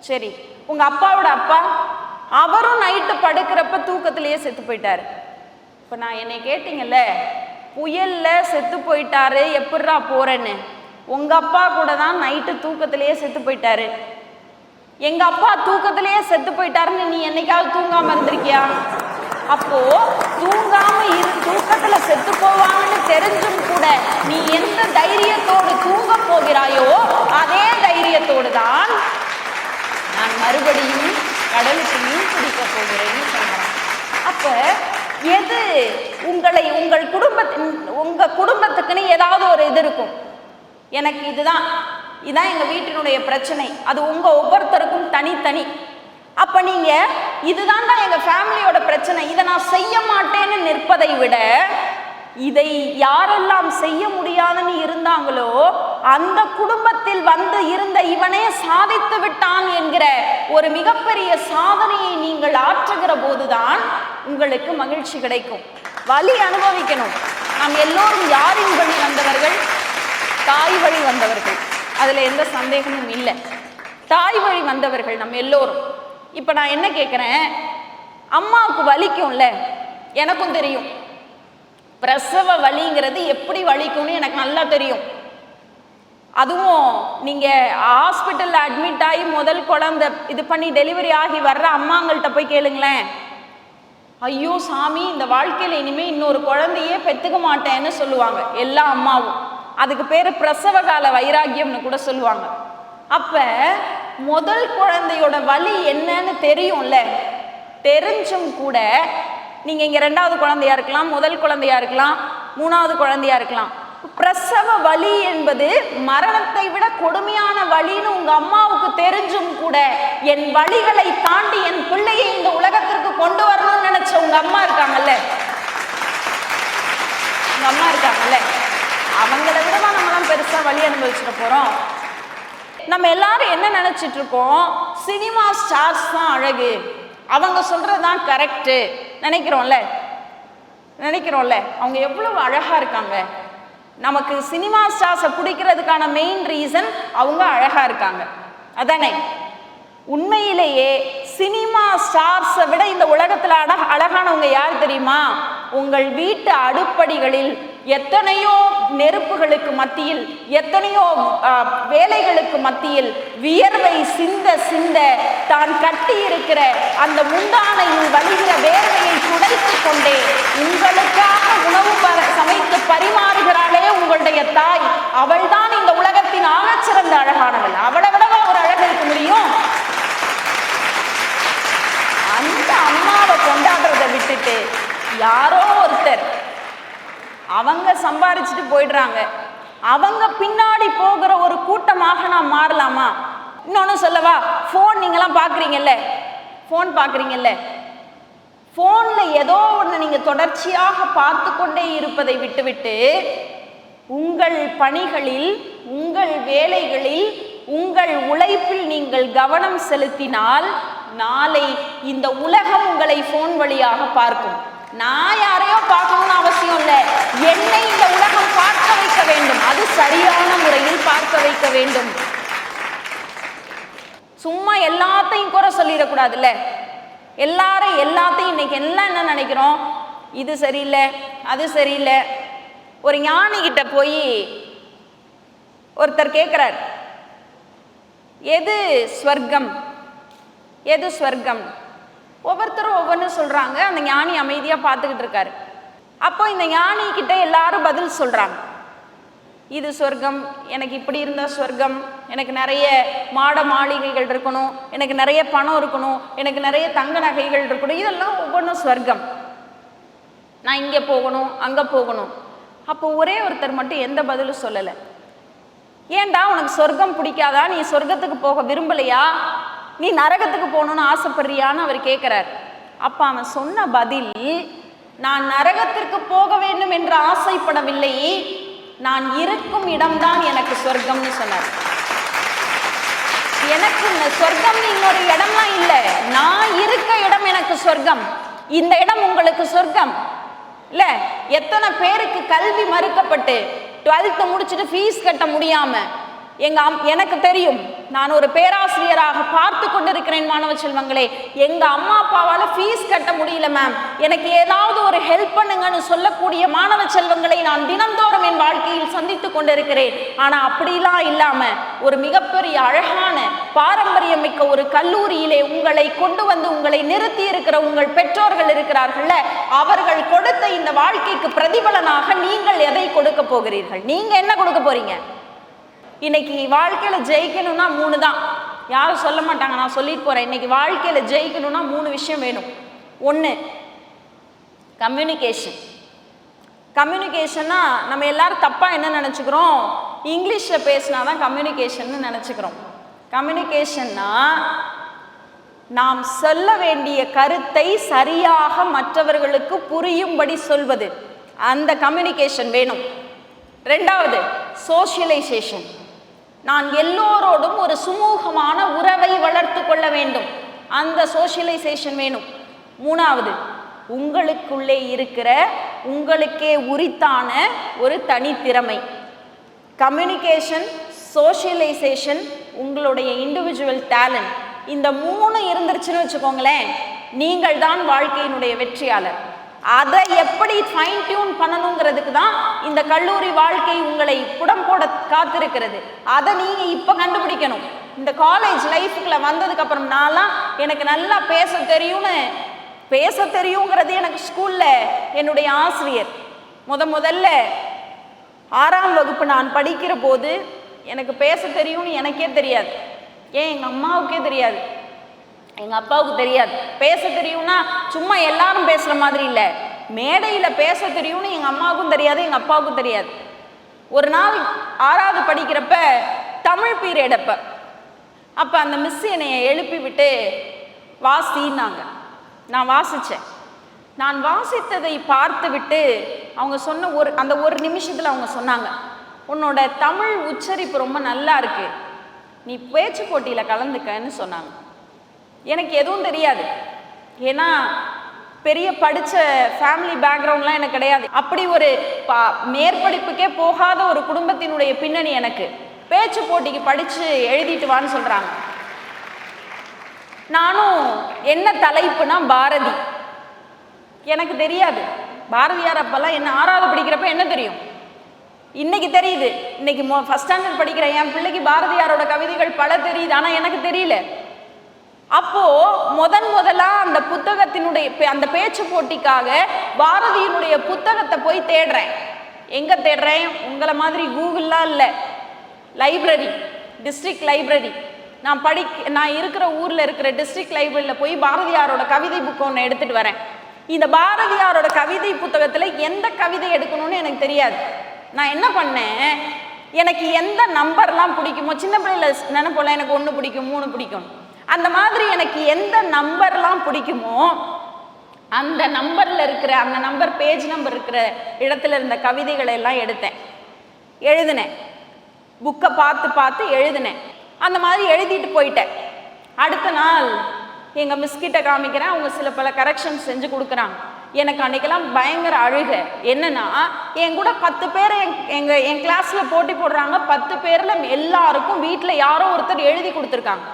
சரி உங்க அப்பாவோட அப்பா அவரும் நைட்டு படுக்கிறப்ப தூக்கத்திலேயே செத்து போயிட்டாரு. இப்ப நான் என்னை கேட்டீங்கல்ல, புயல்ல செத்து போயிட்டாரு எப்படிரா போறேன்னு, உங்க அப்பா கூட தான் நைட்டு தூக்கத்திலேயே செத்து போயிட்டாரு. எங்க அப்பா தூக்கத்திலேயே செத்து போயிட்டாருன்னு நீ என்னைக்காவது தூங்காம இருந்திருக்கியா? அப்போ தூக்கத்துல செத்து போவாங்கன்னு தெரிஞ்சும் கூட நீ எந்த தைரியத்தோடு தூங்க போகிறாயோ அதே தைரியத்தோடு தான் நான் மறுபடியும் கடலுக்கு மீன் பிடிக்க போகிறேன்னு சொல்றான். அப்ப எது உங்க குடும்பத்துக்குன்னு ஏதாவது ஒரு இது இருக்கும், எனக்கு இதுதான் எங்க வீட்டினுடைய பிரச்சனை, அது உங்க ஒவ்வொருத்தருக்கும் தனித்தனி. அப்ப நீங்க இதுதான்டா எங்க ஃபேமிலியோட பிரச்சனை, இதை நான் செய்ய மாட்டேன்னு நிற்பதை விட இதை யாரெல்லாம் செய்ய முடியாதுன்னு இருந்தாங்களோ அந்த குடும்பத்தில் வந்து இருந்த இவனே சாதித்து விட்டான் என்கிற ஒரு மிகப்பெரிய சாதனையை நீங்கள் ஆற்றுகிற போதுதான் உங்களுக்கு மகிழ்ச்சி கிடைக்கும். வலி அனுபவிக்கணும். நாம் எல்லோரும் யாரின் வழி வந்தவர்கள்? தாய் வழி வந்தவர்கள், அதுல எந்த சந்தேகமும் இல்லை. தாய் வழி வந்தவர்கள் நம்ம எல்லோரும். இப்ப நான் என்ன கேட்கிறேன், அம்மாவுக்கு வலிக்கும்ல, எனக்கும் தெரியும். பிரசவ வலிங்கிறது எப்படி வலிக்கும்னு எனக்கு நல்லா தெரியும். அதுவும் நீங்க ஹாஸ்பிட்டல்ல அட்மிட் ஆகி முதல் குழந்தை இது பண்ணி டெலிவரி ஆகி வர்ற அம்மாங்கள்ட்ட போய் கேளுங்களேன், ஐயோ சாமி இந்த வாழ்க்கையில இனிமே இன்னொரு குழந்தையே பெத்துக்க மாட்டேன்னு சொல்லுவாங்க எல்லா அம்மாவும். அதுக்கு பேரு பிரசவ கால வைராக்கியம்னு கூட சொல்லுவாங்க. அப்ப முதல் குழந்தையோட வலி என்னன்னு தெரியும்ல, தெரிஞ்சும் கூட நீங்க இங்க 2வது குழந்தையா இருக்கலாம், முதல் குழந்தையா இருக்கலாம், 3வது குழந்தையா இருக்கலாம், பிரசவ வலி என்பது மரணத்தை விட கொடுமையான வலின்னு உங்க அம்மாவுக்கு தெரிஞ்சும் கூட என் வலிகளை தாண்டி என் பிள்ளையை இந்த உலகத்திற்கு கொண்டு வரணும்னு நினைச்ச உங்க அம்மா இருக்காங்கல்ல, அவங்கள விடவா நம்மளாம் பெருசா வலி அனுபவிச்சுட்டு போறோம். நம்ம எல்லாரும் என்ன நினைச்சிட்டு இருக்கோம், சினிமா ஸ்டார்ஸ் தான் அழகு, அவங்க சொல்றதுதான் கரெக்ட் நினைக்கிறோம்ல. அவங்க எவ்வளவு அழகா இருக்காங்க. நமக்கு சினிமா ஸ்டார்ஸை பிடிக்கிறதுக்கான மெயின் ரீசன் அவங்க அழகா இருக்காங்க, அதானே? உண்மையிலேயே சினிமா ஸ்டார்ஸை விட இந்த உலகத்துல அழகானவங்க யார் தெரியுமா? உங்கள் வீட்டு அடுப்படிகளில் எத்தனையோ நெருப்புகளுக்கு மத்தியில், எத்தனையோ வேலைகளுக்கு மத்தியில் வியர்வை சிந்த சிந்த தான் கட்டி இருக்கிற அந்த முந்தானையில் வலிகிற வேர்வையை துடைத்து கொண்டே உங்களுக்காக உணவு சமைத்து பரிமாறுகிறாளே உங்களுடைய தாய், அவள் தான் இந்த உலகத்தின் ஆகச்சிறந்த அழகானவள். அவளை விடவா ஒரு அழகு இருக்க முடியும்? அந்த அம்மாவை கொண்டாடுறதை விட்டுட்டு யாரோ ஒருத்தர் அவங்க சம்பாரிச்சுட்டு போயிடுறாங்க, அவங்க பின்னாடி போகிற ஒரு கூட்டமாக நாம் மாறலாமா? இன்னொன்னு சொல்லவா, போன் நீங்களாம் பாக்குறீங்கல்ல, போன்ல ஏதோ ஒண்ணு நீங்க தொடர்ச்சியாக பார்த்து கொண்டே இருப்பதை விட்டுவிட்டு உங்கள் பணிகளில், உங்கள் வேலைகளில், உங்கள் உழைப்பில் நீங்கள் கவனம் செலுத்தினால் நாளை இந்த உலகம் உங்களை போன் வழியாக பார்க்கும். நான் யாரையோ பார்க்கணும்னு அவசியம் இல்லை, என்னை இந்த உலகம் பார்க்க வைக்க வேண்டும், அது சரியான முறையில் பார்க்க வைக்க வேண்டும். சும்மா எல்லாத்தையும் குறை சொல்லிடக்கூடாதுல்ல. எல்லாத்தையும் இன்னைக்கு எல்லாம் என்ன நினைக்கிறோம், இது சரியில்லை அது சரியில்லை. ஒரு ஞானி கிட்ட போய் ஒருத்தர் கேட்கிறார், எது ஸ்வர்க்கம் ஒவ்வொருத்தரும் ஒவ்வொன்று சொல்றாங்க. அந்த ஞானி அமைதியா பார்த்துக்கிட்டு இருக்காரு. அப்போ இந்த ஞானி கிட்ட எல்லாரும் பதில் சொல்றாங்க, இது சொர்க்கம், எனக்கு இப்படி இருந்தால் சொர்க்கம், எனக்கு நிறைய மாட மாளிகைகள் இருக்கணும், எனக்கு நிறைய பணம் இருக்கணும், எனக்கு நிறைய தங்க நகைகள் இருக்கணும், இதெல்லாம் ஒவ்வொன்றும் சொர்க்கம், நான் இங்கே போகணும் அங்கே போகணும். அப்போ ஒரே ஒருத்தர் மட்டும் எந்த பதிலும் சொல்லலை. ஏன்டா உனக்கு சொர்க்கம் பிடிக்காதா, நீ சொர்க்கத்துக்கு போக விரும்பலையா, நீ நரகத்துக்கு போகணும்னு ஆசைப்படுறியான்னு அவர் கேட்குறார். அப்போ அவன் சொன்ன பதில், நான் நரகத்திற்கு போக வேண்டும் என்று ஆசைப்படவில்லை, நான் இருக்கும் இடம்தான் எனக்கு சொர்க்கம்னு சொன்னார். எனக்கு சொர்க்கம் இன்னொரு இடம்லாம் இல்லை, நான் இருக்க இடம் எனக்கு சொர்க்கம், இந்த இடம் உங்களுக்கு சொர்க்கம் இல்ல. எத்தனை பேருக்கு கல்வி மறுக்கப்பட்டு 12th முடிச்சுட்டு ஃபீஸ் கட்ட முடியாம, எனக்கு தெரியும், நான் ஒரு பேராசிரியராக பார்த்து கொண்டிருக்கிறேன் மாணவ செல்வங்களே, எங்க அம்மா அப்பாவால ஃபீஸ் கட்ட முடியல மேம், எனக்கு ஏதாவது ஒரு ஹெல்ப் பண்ணுங்கன்னு சொல்லக்கூடிய மாணவ செல்வங்களை நான் தினந்தோறும் என் வாழ்க்கையில் சந்தித்து கொண்டிருக்கிறேன். ஆனா அப்படிலாம் இல்லாம ஒரு மிகப்பெரிய அழகான பாரம்பரியம் மிக்க ஒரு கல்லூரியிலே உங்களை கொண்டு வந்து உங்களை நிறுத்தி இருக்கிற உங்கள் பெற்றோர்கள் இருக்கிறார்கள்ல, அவர்கள் கொடுத்த இந்த வாழ்க்கைக்கு பிரதிபலனாக நீங்கள் எதை கொடுக்க போகிறீர்கள்? நீங்க என்ன கொடுக்க போறீங்க? இன்னைக்கு வாழ்க்கையில ஜெயிக்கணும்னா 3 தான். யாரும் சொல்ல மாட்டாங்க, நான் சொல்லிட்டு போறேன். இன்னைக்கு வாழ்க்கையில ஜெயிக்கணும்னா 3 விஷயம் வேணும். 1, கம்யூனிகேஷன். கம்யூனிகேஷன்னா நம்ம எல்லாரும் தப்பா என்ன நினைச்சுக்கிறோம், இங்கிலீஷ்ல பேசினாதான் கம்யூனிகேஷன் நினைச்சுக்கிறோம். கம்யூனிகேஷன்னா நாம் சொல்ல வேண்டிய கருத்தை சரியாக மற்றவர்களுக்கு புரியும்படி சொல்வது, அந்த கம்யூனிகேஷன் வேணும். 2வது சோஷியலைசேஷன், நான் எல்லோரோடும் ஒரு சுமூகமான உறவை வளர்த்து கொள்ள வேண்டும், அந்த சோஷியலைசேஷன் வேணும். 3வது உங்களுக்குள்ளே இருக்கிற உங்களுக்கே உரித்தான ஒரு தனித்திறமை. கம்யூனிகேஷன், சோஷியலைசேஷன், உங்களுடைய இண்டிவிஜுவல் டேலண்ட், இந்த 3 இருந்துருச்சுன்னு வச்சுக்கோங்களேன், நீங்கள் தான் வாழ்க்கையினுடைய வெற்றியாளர். அதை எப்படி ஃபைன் டியூன் பண்ணணுங்கிறதுக்கு தான் இந்த கல்லூரி வாழ்க்கை உங்களை புடம் போட காத்திருக்கிறது. அதை நீங்க இப்ப கண்டுபிடிக்கணும். இந்த காலேஜ் லைஃபுக்குள்ள வந்ததுக்கு அப்புறம் நான்லாம் எனக்கு நல்லா பேச தெரியுங்கிறது எனக்கு ஸ்கூல்ல என்னுடைய ஆசிரியர் முதல்ல 6ஆம் வகுப்பு நான் படிக்கிற போது எனக்கு பேச தெரியும்னு எனக்கே தெரியாது. ஏன் எங்க அம்மாவுக்கே தெரியாது, எங்க அப்பாவுக்கு தெரியாது. பேச தெரியும்னா சும்மா எல்லாரும் பேசுற மாதிரி இல்லை, மேடையில பேச தெரியும்னு எங்க அம்மாவுக்கும் தெரியாது, எங்க அப்பாவுக்கும் தெரியாது. ஒரு நாள் 6வது படிக்கிறப்ப தமிழ் பீரியட் அப்ப அந்த மிஸ் என்னைய எழுப்பி விட்டு வாசினாங்க. நான் வாசிச்சேன். நான் வாசித்ததை பார்த்து விட்டு அவங்க சொன்ன அந்த ஒரு நிமிஷத்துல அவங்க சொன்னாங்க, உன்னோட தமிழ் உச்சரிப்பு ரொம்ப நல்லா இருக்கு, நீ பேச்சு போட்டியில கலந்துக்கன்னு சொன்னாங்க. எனக்கு எதுவும் தெரியாது, ஏன்னா பெரிய படித்த ஃபேமிலி பேக்ரவுண்ட்லாம் எனக்கு கிடையாது. அப்படி ஒரு மேற்படிப்புக்கே போகாத ஒரு குடும்பத்தினுடைய பின்னணி எனக்கு. பேச்சு போட்டிக்கு படித்து எழுதிட்டு வான்னு சொல்கிறாங்க. நானும் என்ன தலைப்புனா பாரதி, எனக்கு தெரியாது. பாரதியார் அப்பெல்லாம் என்ன 6வது படிக்கிறப்ப என்ன தெரியும், இன்னைக்கு தெரியுது. இன்னைக்கு ஃபர்ஸ்ட் ஸ்டாண்டர்ட் படிக்கிற என் பிள்ளைக்கு பாரதியாரோட கவிதைகள் பல தெரியுது, ஆனால் எனக்கு தெரியல. அப்போ முதலா அந்த புத்தகத்தினுடைய அந்த பேச்சு போட்டிக்காக பாரதியினுடைய புத்தகத்தை போய் தேடுறேன். எங்க தேடுறேன், உங்களை மாதிரி கூகுள்லாம் இல்லை, லைப்ரரி, டிஸ்ட்ரிக்ட் லைப்ரரி. நான் இருக்கிற ஊர்ல இருக்கிற டிஸ்ட்ரிக்ட் லைப்ரரியில் போய் பாரதியாரோட கவிதை புக்கு ஒன்று எடுத்துட்டு வரேன். இந்த பாரதியாரோட கவிதை புத்தகத்துல எந்த கவிதை எடுக்கணும்னு எனக்கு தெரியாது. நான் என்ன பண்ணேன், எனக்கு எந்த நம்பர்லாம் பிடிக்குமோ, சின்ன பிள்ளைல நினைப்போல எனக்கு 1 பிடிக்கும் 3 பிடிக்கும், அந்த மாதிரி எனக்கு எந்த நம்பர்லாம் பிடிக்குமோ அந்த நம்பர்ல இருக்கிற அந்த நம்பர் பேஜ் நம்பர் இருக்கிற இடத்துல இருந்த கவிதைகளை எல்லாம் எழுதினேன். புக்கை பார்த்து எழுதினேன். அந்த மாதிரி எழுதிட்டு போயிட்டேன். அடுத்த நாள் எங்க மிஸ்கிட்ட காமிக்கிறேன், அவங்க சில பல கரெக்ஷன் செஞ்சு கொடுக்குறாங்க. எனக்கு அன்னைக்கெல்லாம் பயங்கர அழுக. என்னன்னா, என் கூட 10 பேர் என் கிளாஸ்ல போட்டி போடுறாங்க. 10 பேர்ல எல்லாருக்கும் வீட்டில் யாரோ ஒருத்தர் எழுதி கொடுத்துருக்காங்க.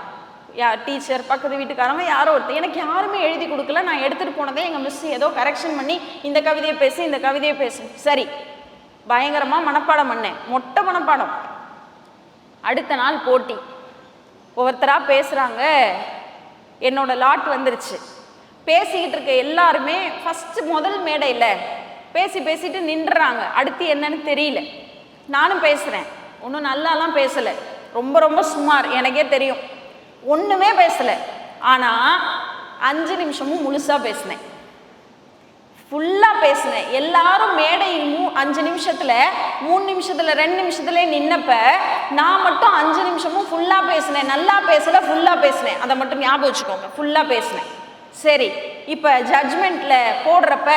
டீச்சர், பக்கத்து வீட்டுக்காரங்க, யாரோ ஒருத்தர். எனக்கு யாருமே எழுதி கொடுக்கல. நான் எடுத்துகிட்டு போனதே எங்கள் மிஸ் ஏதோ கரெக்ஷன் பண்ணி இந்த கவிதையை பேசு இந்த கவிதையை பேசு. சரி, பயங்கரமாக மனப்பாடம் பண்ணேன், மொட்டை மனப்பாடம். அடுத்த நாள் போட்டி, ஒவ்வொருத்தராக பேசுகிறாங்க. என்னோட லாட் வந்துருச்சு. பேசிக்கிட்டு இருக்க எல்லாருமே முதல் மேடையில் பேசிட்டு நின்றுறாங்க. அடுத்து என்னன்னு தெரியல. நானும் பேசுகிறேன், ஒன்றும் நல்லாலாம் பேசலை, ரொம்ப சுமார், எனக்கே தெரியும், ஒன்றுமே பேசலை. ஆனால் 5 நிமிஷமும் முழுசாக பேசினேன், ஃபுல்லாக பேசினேன். எல்லாரும் மேடையில் 5 நிமிஷத்தில் 3 நிமிஷத்தில் 2 நிமிஷத்துல நின்னப்ப நான் மட்டும் 5 நிமிஷமும் ஃபுல்லாக பேசினேன். நல்லா பேசலை, ஃபுல்லாக பேசினேன். அதை மட்டும் ஞாபகம் வச்சுக்கோங்க, ஃபுல்லாக பேசினேன். சரி, இப்போ ஜட்ஜ்மெண்ட்டில் போடுறப்ப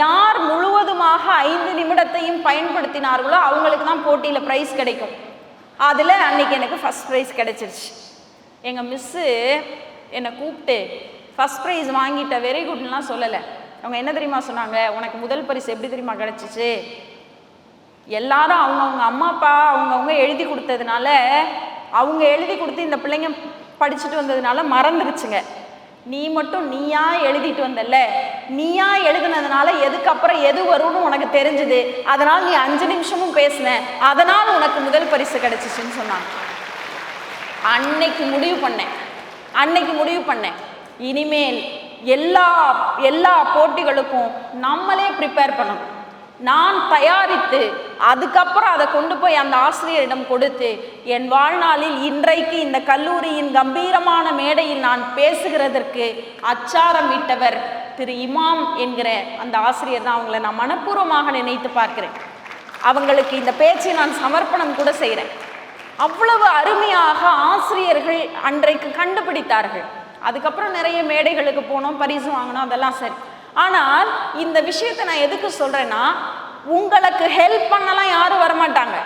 யார் முழுவதுமாக 5 நிமிடத்தையும் பயன்படுத்தினார்களோ அவங்களுக்கு தான் போட்டியில் ப்ரைஸ் கிடைக்கும். அதில் அன்னைக்கு எனக்கு ஃபஸ்ட் ப்ரைஸ் கிடைச்சிருச்சு. எங்கள் மிஸ்ஸு என்னை கூப்பிட்டு ஃபஸ்ட் ப்ரைஸ் வாங்கிட்ட, வெரி குட்லாம் சொல்லலை. அவங்க என்ன தெரியுமா சொன்னாங்க, உனக்கு முதல் பரிசு எப்படி தெரியுமா கிடச்சிச்சு, எல்லாரும் அவங்கவுங்க அம்மா அப்பா அவங்கவுங்க எழுதி கொடுத்ததுனால, அவங்க எழுதி கொடுத்து இந்த பிள்ளைங்க படிச்சுட்டு வந்ததுனால மறந்துருச்சுங்க. நீ மட்டும் நீயா எழுதிட்டு வந்தல்ல, நீயா எழுதுனதுனால எதுக்கப்புறம் எது வரும்னு உனக்கு தெரிஞ்சுது, அதனால் நீ 5 நிமிஷமும் பேசின, அதனால் உனக்கு முதல் பரிசு கிடைச்சிச்சுன்னு சொன்னாங்க. அன்னைக்கு முடிவு பண்ணேன் இனிமேல் எல்லா போட்டிகளுக்கும் நம்மளே ப்ரிப்பேர் பண்ணணும். நான் தயாரித்து அதுக்கப்புறம் அதை கொண்டு போய் அந்த ஆசிரியரிடம் கொடுத்து என் வாழ்நாளில் இன்றைக்கு இந்த கல்லூரியின் கம்பீரமான மேடையில் நான் பேசுகிறதற்கு அச்சாரம் இட்டவர் திரு இமாம் என்கிற அந்த ஆசிரியர் தான். அவங்களை நான் மனப்பூர்வமாக நினைத்து பார்க்கிறேன். அவங்களுக்கு இந்த பேச்சை நான் சமர்ப்பணம் கூட செய்கிறேன். அவ்வளவு அருமையாக ஆசிரியர்கள் அன்றைக்கு கண்டுபிடித்தார்கள். அதுக்கப்புறம் நிறைய மேடைகளுக்கு போனோம், பரிசு வாங்கினோம், அதெல்லாம் சரி. ஆனால் இந்த விஷயத்தை நான் எதுக்கு சொல்றேன்னா, உங்களுக்கு ஹெல்ப் பண்ணலாம் யாரும் வரமாட்டாங்க.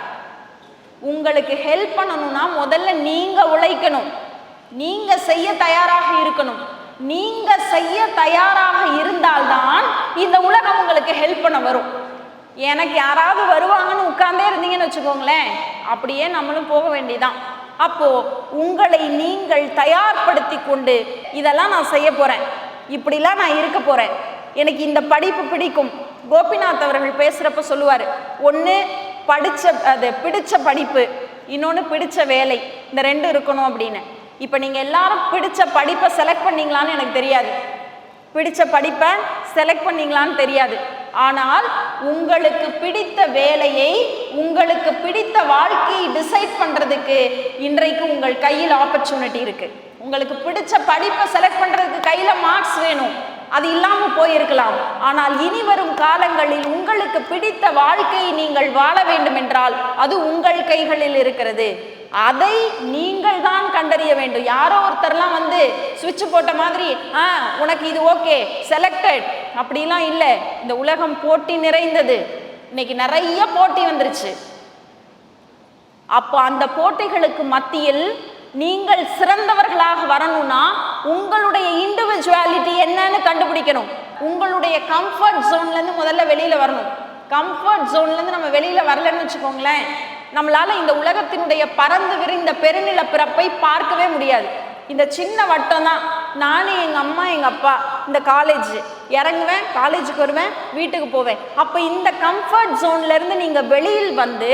உங்களுக்கு ஹெல்ப் பண்ணணும்னா முதல்ல நீங்க உழைக்கணும், நீங்க செய்ய தயாராக இருக்கணும். நீங்க செய்ய தயாராக இருந்தால்தான் இந்த உலகம் உங்களுக்கு ஹெல்ப் பண்ண வரும். எனக்கு யாராவது வருவாங்கன்னு உட்கார்ந்தே இருந்தீங்கன்னு வச்சுக்கோங்களேன், அப்படியே நம்மளும் போக வேண்டியதான். அப்போ உங்களை நீங்கள் தயார்படுத்தி கொண்டு, இதெல்லாம் நான் செய்ய போறேன், இப்படிலாம் நான் இருக்க போறேன், எனக்கு இந்த படிப்பு பிடிக்கும். கோபிநாத் அவர்கள் பேசுறப்ப சொல்லுவார், ஒன்று பிடிச்ச படிப்பு, இன்னொன்று பிடிச்ச வேலை, இந்த 2 இருக்கணும் அப்படின்னு. இப்போ நீங்கள் எல்லாரும் பிடிச்ச படிப்பை செலக்ட் பண்ணீங்களான்னு எனக்கு தெரியாது, பிடிச்ச படிப்பை செலக்ட் பண்ணீங்களான்னு தெரியாது. ஆனால் உங்களுக்கு பிடித்த வேலையை, உங்களுக்கு பிடித்த வாழ்க்கையை டிசைட் பண்ணுறதுக்கு இன்றைக்கு உங்கள் கையில் ஆப்பர்ச்சுனிட்டி இருக்கு. உங்களுக்கு பிடிச்ச படிப்பை செலக்ட் பண்ணுறதுக்கு கையில் மார்க்ஸ் வேணும், அது இல்லாமல் போயிருக்கலாம். ஆனால் இனி வரும் காலங்களில் உங்களுக்கு பிடித்த வாழ்க்கையை நீங்கள் வாழ வேண்டும் என்றால் அது உங்கள் கைகளில் இருக்கிறது. அதை நீங்கள் தான் கண்டறிய வேண்டும். யாரோ ஒருத்தர்லாம் வந்து சுவிட்ச் போட்ட மாதிரி உனக்கு இது ஓகே செலக்டட் அப்படிலாம் இல்லை. இந்த உலகம் போட்டி நிறைந்தது. இன்னைக்கு நிறைய போட்டி வந்துருச்சு. அப்போ அந்த போட்டிகளுக்கு மத்தியில் நீங்கள் சிறந்தவர்களாக வரணும்னா உங்களுடைய இண்டிவிஜுவாலிட்டி என்னன்னு கண்டுபிடிக்கணும். உங்களுடைய கம்ஃபர்ட் ஜோன்லேருந்து முதல்ல வெளியில் வரணும். கம்ஃபர்ட் ஜோன்லேருந்து நம்ம வெளியில் வரலன்னு வச்சுக்கோங்களேன், நம்மளால் இந்த உலகத்தினுடைய பறந்து விரிந்த பெருநில பிறப்பை பார்க்கவே முடியாது. இந்த சின்ன வட்டம் தான். நானும் எங்கள் அம்மா எங்கள் அப்பா, இந்த காலேஜ் இறங்குவேன், காலேஜுக்கு வருவேன், வீட்டுக்கு போவேன். அப்போ இந்த கம்ஃபர்ட் ஜோன்லேருந்து நீங்கள் வெளியில் வந்து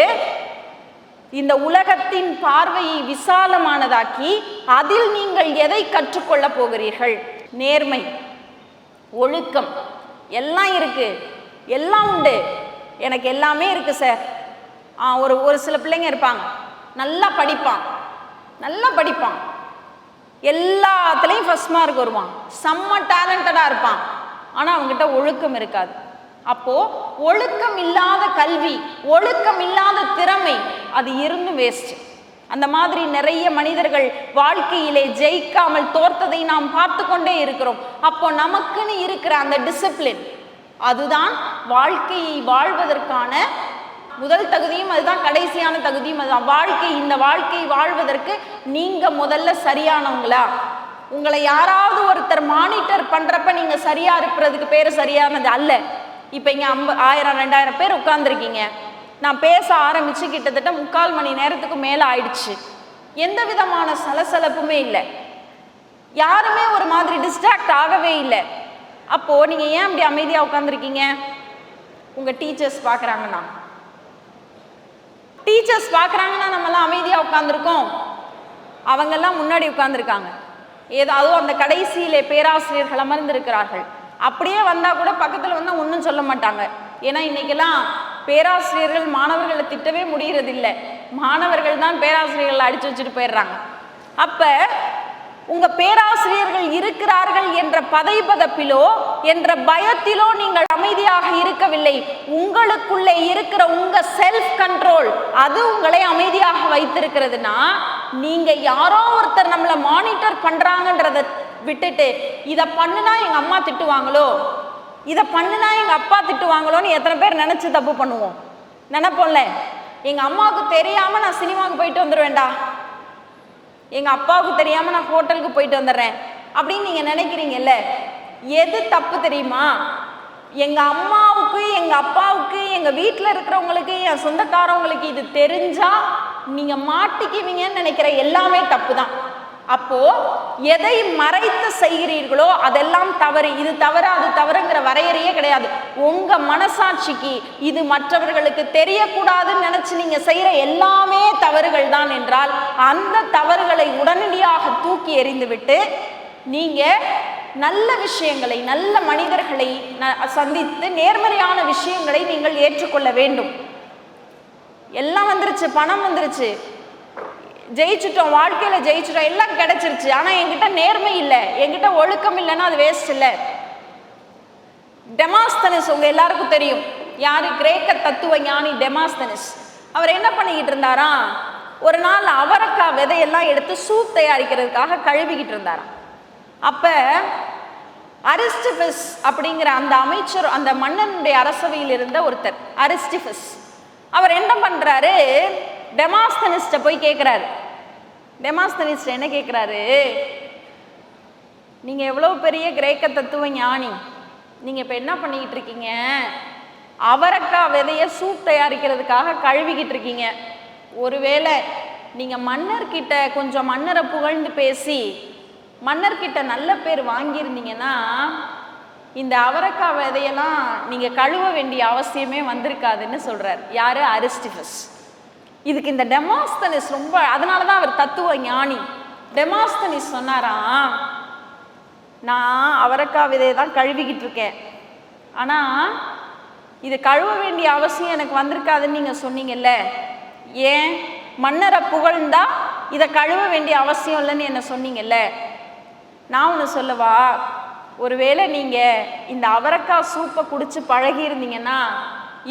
இந்த உலகத்தின் பார்வையை விசாலமானதாக்கி அதில் நீங்கள் எதை கற்றுக்கொள்ள போகிறீர்கள்? நேர்மை, ஒழுக்கம் எல்லாம் இருக்கு, எல்லாம் உண்டு. எனக்கு எல்லாமே இருக்கு சார். ஒரு சில பிள்ளைங்க இருப்பாங்க, நல்லா படிப்பான், எல்லாத்துலேயும் ஃபர்ஸ்ட் மார்க் வருவான், செம்ம டேலண்டடாக இருப்பான், ஆனால் அவங்ககிட்ட ஒழுக்கம் இருக்காது. அப்போ ஒழுக்கம் இல்லாத கல்வி, ஒழுக்கம் இல்லாத திறமை, அது இருந்தும் வேஸ்ட். அந்த மாதிரி நிறைய மனிதர்கள் வாழ்க்கையிலே ஜெயிக்காமல் தோற்றதை நாம் பார்த்து கொண்டே இருக்கிறோம். அப்போ நமக்குன்னு இருக்கிற அந்த டிசிப்ளின், அதுதான் வாழ்க்கையை வாழ்வதற்கான முதல் தகுதியும் அதுதான், கடைசியான தகுதியும் அதுதான். இந்த வாழ்க்கையை வாழ்வதற்கு நீங்க முதல்ல சரியானவங்களா? உங்களை யாராவது ஒருத்தர் மானிட்டர் பண்றப்ப நீங்க சரியா இருக்கிறதுக்கு பேரு சரியானது அல்ல. இப்போ இங்கே 1000-2000 பேர் உட்கார்ந்துருக்கீங்க. நான் பேச ஆரம்பித்து கிட்டத்தட்ட 3/4 மணி நேரத்துக்கு மேலே ஆயிடுச்சு. எந்த விதமான சலசலப்புமே இல்லை, யாருமே ஒரு மாதிரி டிஸ்ட்ராக்ட் ஆகவே இல்லை. அப்போது நீங்கள் ஏன் அப்படி அமைதியாக உட்காந்துருக்கீங்க? உங்கள் டீச்சர்ஸ் பார்க்குறாங்கன்னா நம்மளாம் அமைதியாக உட்காந்துருக்கோம். அவங்கெல்லாம் முன்னாடி உட்காந்துருக்காங்க. அதுவும் அந்த கடைசியிலே பேராசிரியர்கள் அமர்ந்திருக்கிறார்கள். அப்படியே வந்தால் கூட பக்கத்தில் வந்தால் ஒன்றும் சொல்ல மாட்டாங்க. ஏன்னா இன்னைக்கெல்லாம் பேராசிரியர்கள் மாணவர்களை திட்டவே முடியறதில்லை, மாணவர்கள் தான் பேராசிரியர்களை அடிச்சு வச்சுட்டு போயிடுறாங்க. அப்ப உங்க பேராசிரியர்கள் இருக்கிறார்கள் என்ற பதைபதப்பிலோ என்ற பயத்திலோ நீங்கள் அமைதியாக இருக்கவில்லை. உங்களுக்குள்ளே இருக்கிற உங்க செல்ஃப் கண்ட்ரோல் அது உங்களை அமைதியாக வைத்திருக்கிறதுனா, நீங்க யாரோ ஒருத்தர் நம்மளை மானிட்டர் பண்றாங்கன்றத விட்டுட்டு இதை பண்ணுனா எங்க அம்மா திட்டுவாங்களோ, இதை பண்ணுனா எங்க அப்பா திட்டுவாங்களோன்னு எத்தனை பேர் நினைச்சு தப்பு பண்ணுவோம்? நினைப்போம்ல. எங்க அம்மாவுக்கு தெரியாம நான் சினிமாவுக்கு போயிட்டு வந்துடுவேண்டா, எங்க அப்பாவுக்கு தெரியாம நான் ஹோட்டலுக்கு போயிட்டு வந்துடுறேன் அப்படின்னு நீங்க நினைக்கிறீங்கல்ல. எது தப்பு தெரியுமா? எங்க அம்மாவுக்கு எங்க அப்பாவுக்கு எங்க வீட்டில் இருக்கிறவங்களுக்கு என் சொந்தக்காரவங்களுக்கு இது தெரிஞ்சா நீங்க மாட்டிக்குவீங்கன்னு நினைக்கிற எல்லாமே தப்பு தான். அப்போ எதை மறைத்து செய்கிறீர்களோ அதெல்லாம் தவறு. இது தவறு அது தவறுங்கிற வரையறையே கிடையாது. உங்க மனசாட்சிக்கு இது மற்றவர்களுக்கு தெரியக்கூடாதுன்னு நினைச்சு நீங்க செய்யற எல்லாமே தவறுகள் தான் என்றால் அந்த தவறுகளை உடனடியாக தூக்கி எறிந்துவிட்டு நீங்க நல்ல விஷயங்களை, நல்ல மனிதர்களை சந்தித்து நேர்மறையான விஷயங்களை நீங்கள் ஏற்றுக்கொள்ள வேண்டும். எல்லாம் வந்துருச்சு, பணம் வந்துருச்சு, ஜெயிச்சுட்டோம், வாழ்க்கையில ஜெயிச்சுட்டோம், எல்லாம் கிடைச்சிருச்சு, ஆனா என்கிட்ட நேர்மை இல்லை, என்கிட்ட ஒழுக்கம் இல்லைன்னா அது வேஸ்ட் இல்லை. டெமாஸ்தனிஸ் உங்க எல்லாருக்கும் தெரியும். யாரு? கிரேக்க தத்துவ ஞானி டெமாஸ்தனிஸ். அவர் என்ன பண்ணிக்கிட்டு இருந்தாராம், ஒரு நாள் அவரைக்காய் விதையெல்லாம் எடுத்து சூப் தயாரிக்கிறதுக்காக கழுவிக்கிட்டு இருந்தாராம். அப்ப அரிஸ்டிபஸ் அப்படிங்கிற அந்த அமைச்சர், அந்த மன்னனுடைய அரசவையில் இருந்த ஒருத்தர் அரிஸ்டிபஸ், அவர் என்ன பண்றாரு, டெமாஸ்தனிஸ்ட போய் கேட்கிறாரு. டெமாஸ்தனிஸ்ட என்ன கேட்கிறாரு, நீங்க எவ்வளவு பெரிய கிரேக்க தத்துவ ஞானி, நீங்க இப்ப என்ன பண்ணிக்கிட்டு இருக்கீங்க, அவரைக்காய் விதைய சூப் தயாரிக்கிறதுக்காக கழுவிக்கிட்டு இருக்கீங்க. ஒருவேளை நீங்க மன்னர்கிட்ட கொஞ்சம் மன்னரை புகழ்ந்து பேசி மன்னர்கிட்ட நல்ல பேர் வாங்கியிருந்தீங்கன்னா இந்த அவரைக்காய் விதையெல்லாம் நீங்க கழுவ வேண்டிய அவசியமே வந்திருக்காதுன்னு சொல்றாரு. யாரு? அரிஸ்டிபஸ். இதுக்கு இந்த டெமாஸ்தனிஸ் ரொம்ப, அதனாலதான் அவர் தத்துவ ஞானி. டெமாஸ்தனிஸ் சொன்னாராம், நான் அவரைக்காய் விதையை தான் கழுவிக்கிட்டு இருக்கேன், ஆனா இது கழுவ வேண்டிய அவசியம் எனக்கு வந்திருக்காதுன்னு நீங்க சொன்னீங்கல்ல, ஏன் மன்னரை புகழ்ந்தா இதை கழுவ வேண்டிய அவசியம் இல்லைன்னு என்ன சொன்னீங்கல்ல, நான் ஒன்று சொல்லவா, ஒருவேளை நீங்க இந்த அவரைக்காய் சூப்பை குடிச்சு பழகி இருந்தீங்கன்னா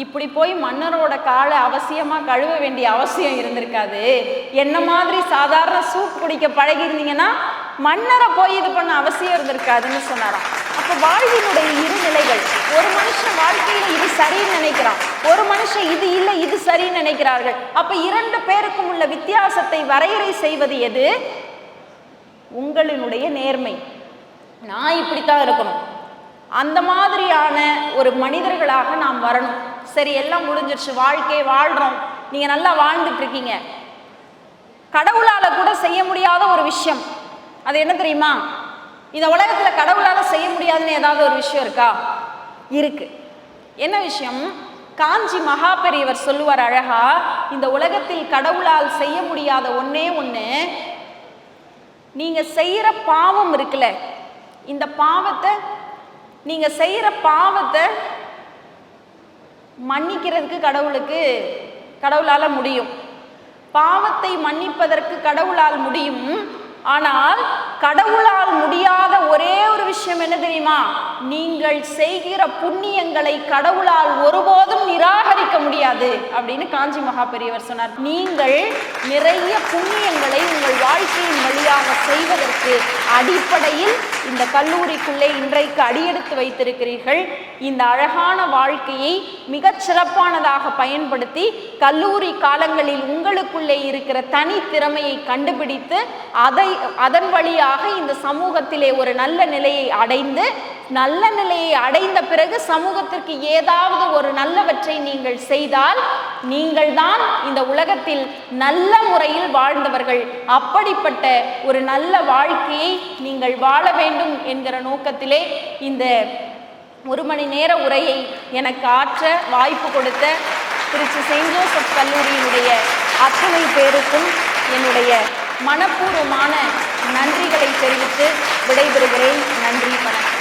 இப்படி போய் மன்னரோட காலை அவசியமா கழுவ வேண்டிய அவசியம் இருந்திருக்காது. என்ன மாதிரி சாதாரண சூப் குடிக்க பழகி இருந்தீங்கன்னா மன்னரை போய் இது பண்ண அவசியம் இருந்திருக்காதுன்னு சொன்னாராம். அப்ப வாழ்வினுடைய இரு நிலைகள், ஒரு மனுஷன் வாழ்க்கையில இது சரின்னு நினைக்கிறான், ஒரு மனுஷன் இது இல்லை இது சரின்னு நினைக்கிறார்கள். அப்ப இரண்டு பேருக்கும் உள்ள வித்தியாசத்தை வரையறை செய்வது எது? உங்களினுடைய நேர்மை. நான் இப்படித்தான் இருக்கணும், அந்த மாதிரியான ஒரு மனிதர்களாக நாம் வரணும். சரி, எல்லாம் முடிஞ்சிருச்சு, வாழ்க்கையை வாழ்றோம், நீங்க நல்லா வாழ்ந்துட்டு இருக்கீங்க. கடவுளால கூட செய்ய முடியாத ஒரு விஷயம், அது என்ன தெரியுமா? இந்த உலகத்துல கடவுளால செய்ய முடியாதுன்னு ஏதாவது ஒரு விஷயம் இருக்கா? இருக்கு. என்ன விஷயம்? காஞ்சி மகா பெரியவர் சொல்லுவார் அழகா, இந்த உலகத்தில் கடவுளால் செய்ய முடியாத ஒன்னே ஒண்ணு, நீங்க செய்யற பாவம் இருக்குல்ல, இந்த பாவத்தை, நீங்க செய்யற பாவத்தை மன்னிக்கிறதுக்கு கடவுளால முடியும். பாவத்தை மன்னிப்பதற்கு கடவுளால் முடியும். ஆனால் கடவுளால் முடியாத ஒரே ஒரு விஷயம் என்ன தெரியுமா? நீங்கள் செய்கிற புண்ணியங்களை கடவுளால் ஒருபோதும் நிராகரிக்க முடியாது அப்படின்னு காஞ்சி மகா பெரியவர் சொன்னார். நீங்கள் நிறைய புண்ணியங்களை உங்கள் வாழ்க்கையின் வழியாக செய்வதற்கு அடிப்படையில் இந்த கல்லூரிக்குள்ளே இன்றைக்கு அடியெடுத்து வைத்திருக்கிறீர்கள். இந்த அழகான வாழ்க்கையை மிகச் சிறப்பானதாக பயன்படுத்தி கல்லூரி காலங்களில் உங்களுக்குள்ளே இருக்கிற தனித்திறமையை கண்டுபிடித்து அதன் வழியாக இந்த சமூகத்திலே ஒரு நல்ல நிலையை அடைந்து, நல்ல நிலையை அடைந்த பிறகு சமூகத்திற்கு ஏதாவது ஒரு நல்லவற்றை நீங்கள் செய்தால் நீங்கள் தான் இந்த உலகத்தில் நல்ல முறையில் வாழ்ந்தவர்கள். அப்படிப்பட்ட ஒரு நல்ல வாழ்க்கையை நீங்கள் வாழ வேண்டும் என்கிற நோக்கத்திலே இந்த 1 மணி நேர உரையை எனக்கு ஆற்ற வாய்ப்பு கொடுத்த திருச்சி செயின்ட் ஜோசப் கல்லூரியினுடைய அத்தனை பேருக்கும் என்னுடைய மனப்பூர்வமான நன்றிகளை தெரிவித்து விடைபெறுகிறேன். நன்றி, வணக்கம்.